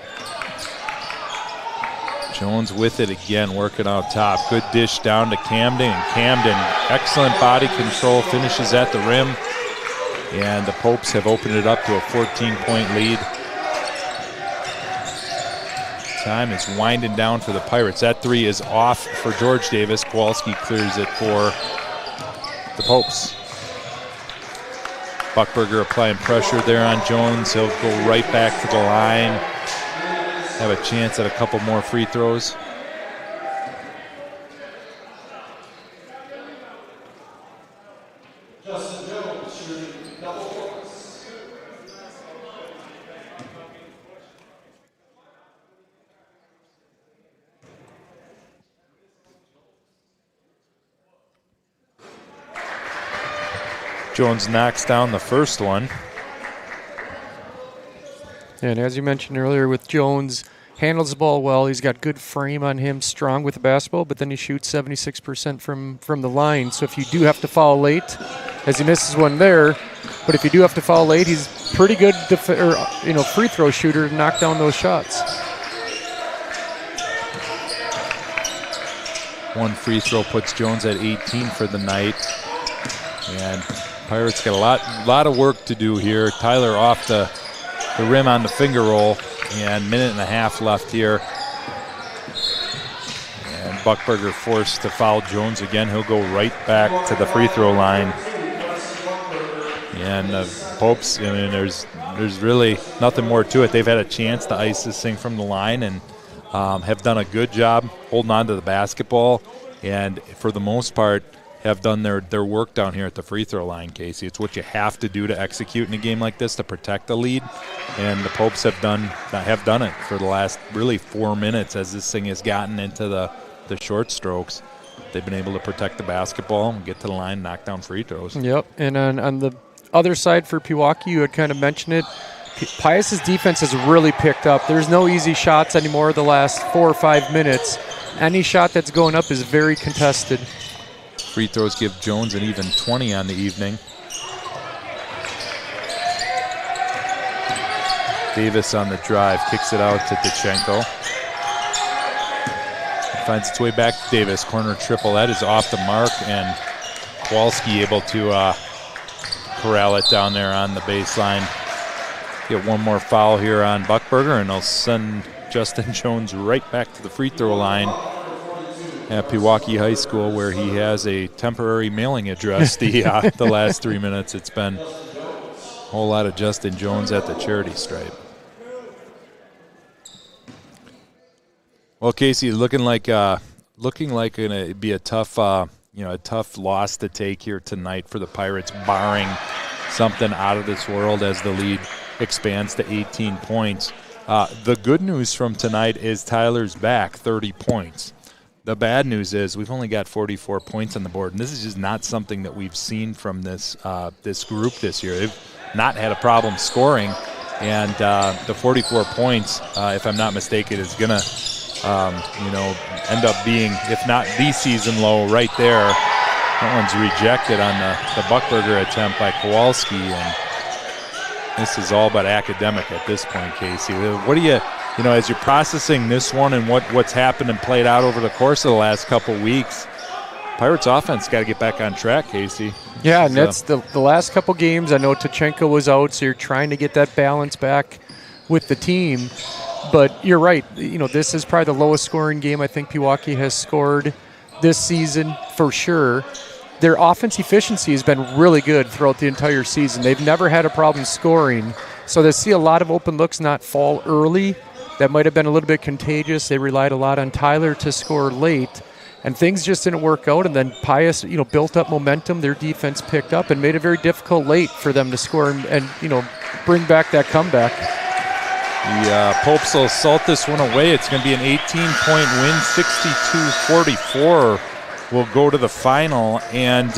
Jones with it again, working out top. Good dish down to Camden, and Camden, excellent body control, finishes at the rim. And the Popes have opened it up to a 14-point lead. Time is winding down for the Pirates. That 3 is off for George Davis. Kowalski clears it for the Popes. Buckberger applying pressure there on Jones. He'll go right back to the line. Have a chance at a couple more free throws. Jones knocks down the first one. And as you mentioned earlier with Jones, handles the ball well. He's got good frame on him, strong with the basketball, but then he shoots 76% from the line. So if you do have to foul late, as he misses one there, but if you do have to foul late, he's pretty good free throw shooter to knock down those shots. One free throw puts Jones at 18 for the night. And Pirates got a lot of work to do here. Tyler off the rim on the finger roll, and 1.5 minutes left here. And Buckberger forced to foul Jones again. He'll go right back to the free throw line. And the Popes, I mean, there's really nothing more to it. They've had a chance to ice this thing from the line and have done a good job holding on to the basketball, and for the most part have done their work down here at the free throw line, Casey. It's what you have to do to execute in a game like this to protect the lead, and the Popes have done it for the last really 4 minutes as this thing has gotten into the short strokes. They've been able to protect the basketball and get to the line, knock down free throws. Yep, and on the other side for Pewaukee, you had kind of mentioned it, Pius's defense has really picked up. There's no easy shots anymore the last 4 or 5 minutes. Any shot that's going up is very contested. Free throws give Jones an even 20 on the evening. Davis on the drive, kicks it out to Dichenko. Finds its way back to Davis, corner triple. That is off the mark, and Kowalski able to corral it down there on the baseline. Get one more foul here on Buckberger, and they'll send Justin Jones right back to the free throw line at Pewaukee High School, where he has a temporary mailing address the last 3 minutes. It's been a whole lot of Justin Jones at the charity stripe. Well, Casey, looking like gonna be a tough loss to take here tonight for the Pirates, barring something out of this world as the lead expands to 18 points. The good news from tonight is Tyler's back, 30 points. The bad news is we've only got 44 points on the board, and this is just not something that we've seen from this group this year. They've not had a problem scoring, and the 44 points, if I'm not mistaken, is going to end up being, if not the season low, right there. That one's rejected on the Buckberger attempt by Kowalski, and this is all but academic at this point, Casey. What do you as you're processing this one and what's happened and played out over the course of the last couple weeks, Pirates offense got to get back on track, Casey. Yeah, and that's the last couple games. I know Dichenko was out, so you're trying to get that balance back with the team. But you're right. This is probably the lowest scoring game I think Pewaukee has scored this season for sure. Their offense efficiency has been really good throughout the entire season. They've never had a problem scoring. So they see a lot of open looks not fall early. That might have been a little bit contagious. They relied a lot on Tyler to score late, and things just didn't work out. And then Pius, built up momentum. Their defense picked up and made it very difficult late for them to score and bring back that comeback. The Popes will salt this one away. It's going to be an 18-point win, 62-44. Will go to the final, and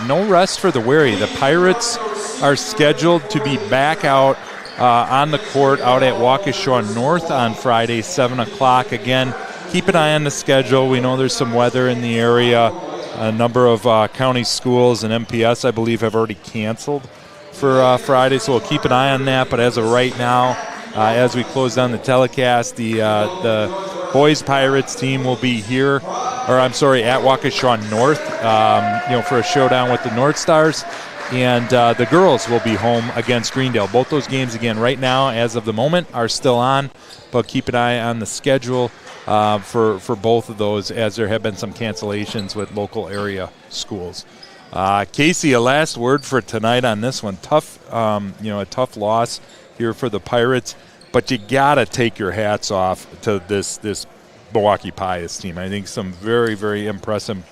no rest for the weary. The Pirates are scheduled to be back out on the court out at Waukesha North on Friday, 7 o'clock. Again, keep an eye on the schedule. We know there's some weather in the area. A number of county schools and MPS, I believe, have already canceled for Friday, so we'll keep an eye on that. But as of right now, as we close down the telecast, the boys Pirates team will be here, at Waukesha North, for a showdown with the North Stars. And the girls will be home against Greendale. Both those games, again, right now, as of the moment, are still on. But keep an eye on the schedule for both of those, as there have been some cancellations with local area schools. Casey, a last word for tonight on this one. A tough loss here for the Pirates. But you got to take your hats off to this Milwaukee Pius team. I think some very, very impressive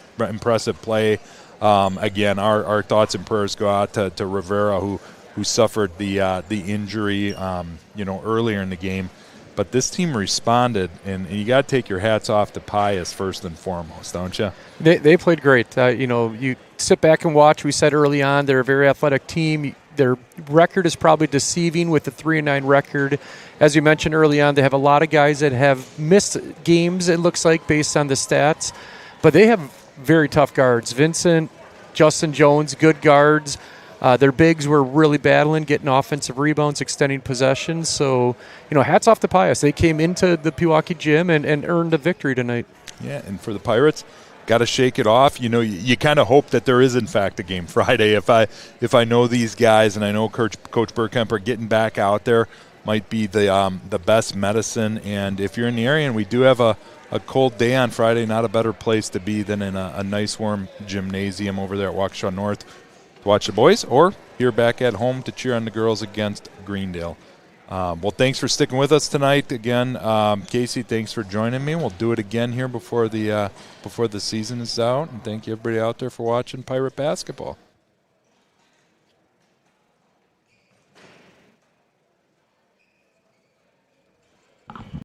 play. Again, our thoughts and prayers go out to Rivera, who suffered the injury, earlier in the game. But this team responded, and you got to take your hats off to Pius first and foremost, don't you? They played great. You sit back and watch. We said early on they're a very athletic team. Their record is probably deceiving with the 3-9 record. As you mentioned early on, they have a lot of guys that have missed games, it looks like, based on the stats. But they have very tough guards. Vincent, Justin Jones, good guards. Their bigs were really battling, getting offensive rebounds, extending possessions. So, hats off to Pius. They came into the Pewaukee gym and earned a victory tonight. Yeah, and for the Pirates, got to shake it off. You kind of hope that there is, in fact, a game Friday. If I know these guys and I know Coach Burkemper getting back out there might be the best medicine. And if you're in the area and we do have a cold day on Friday, not a better place to be than in a nice warm gymnasium over there at Waukesha North to watch the boys, or here back at home to cheer on the girls against Greendale. Well, thanks for sticking with us tonight. Again, Casey, thanks for joining me. We'll do it again here before the season is out. And thank you, everybody out there, for watching Pirate basketball.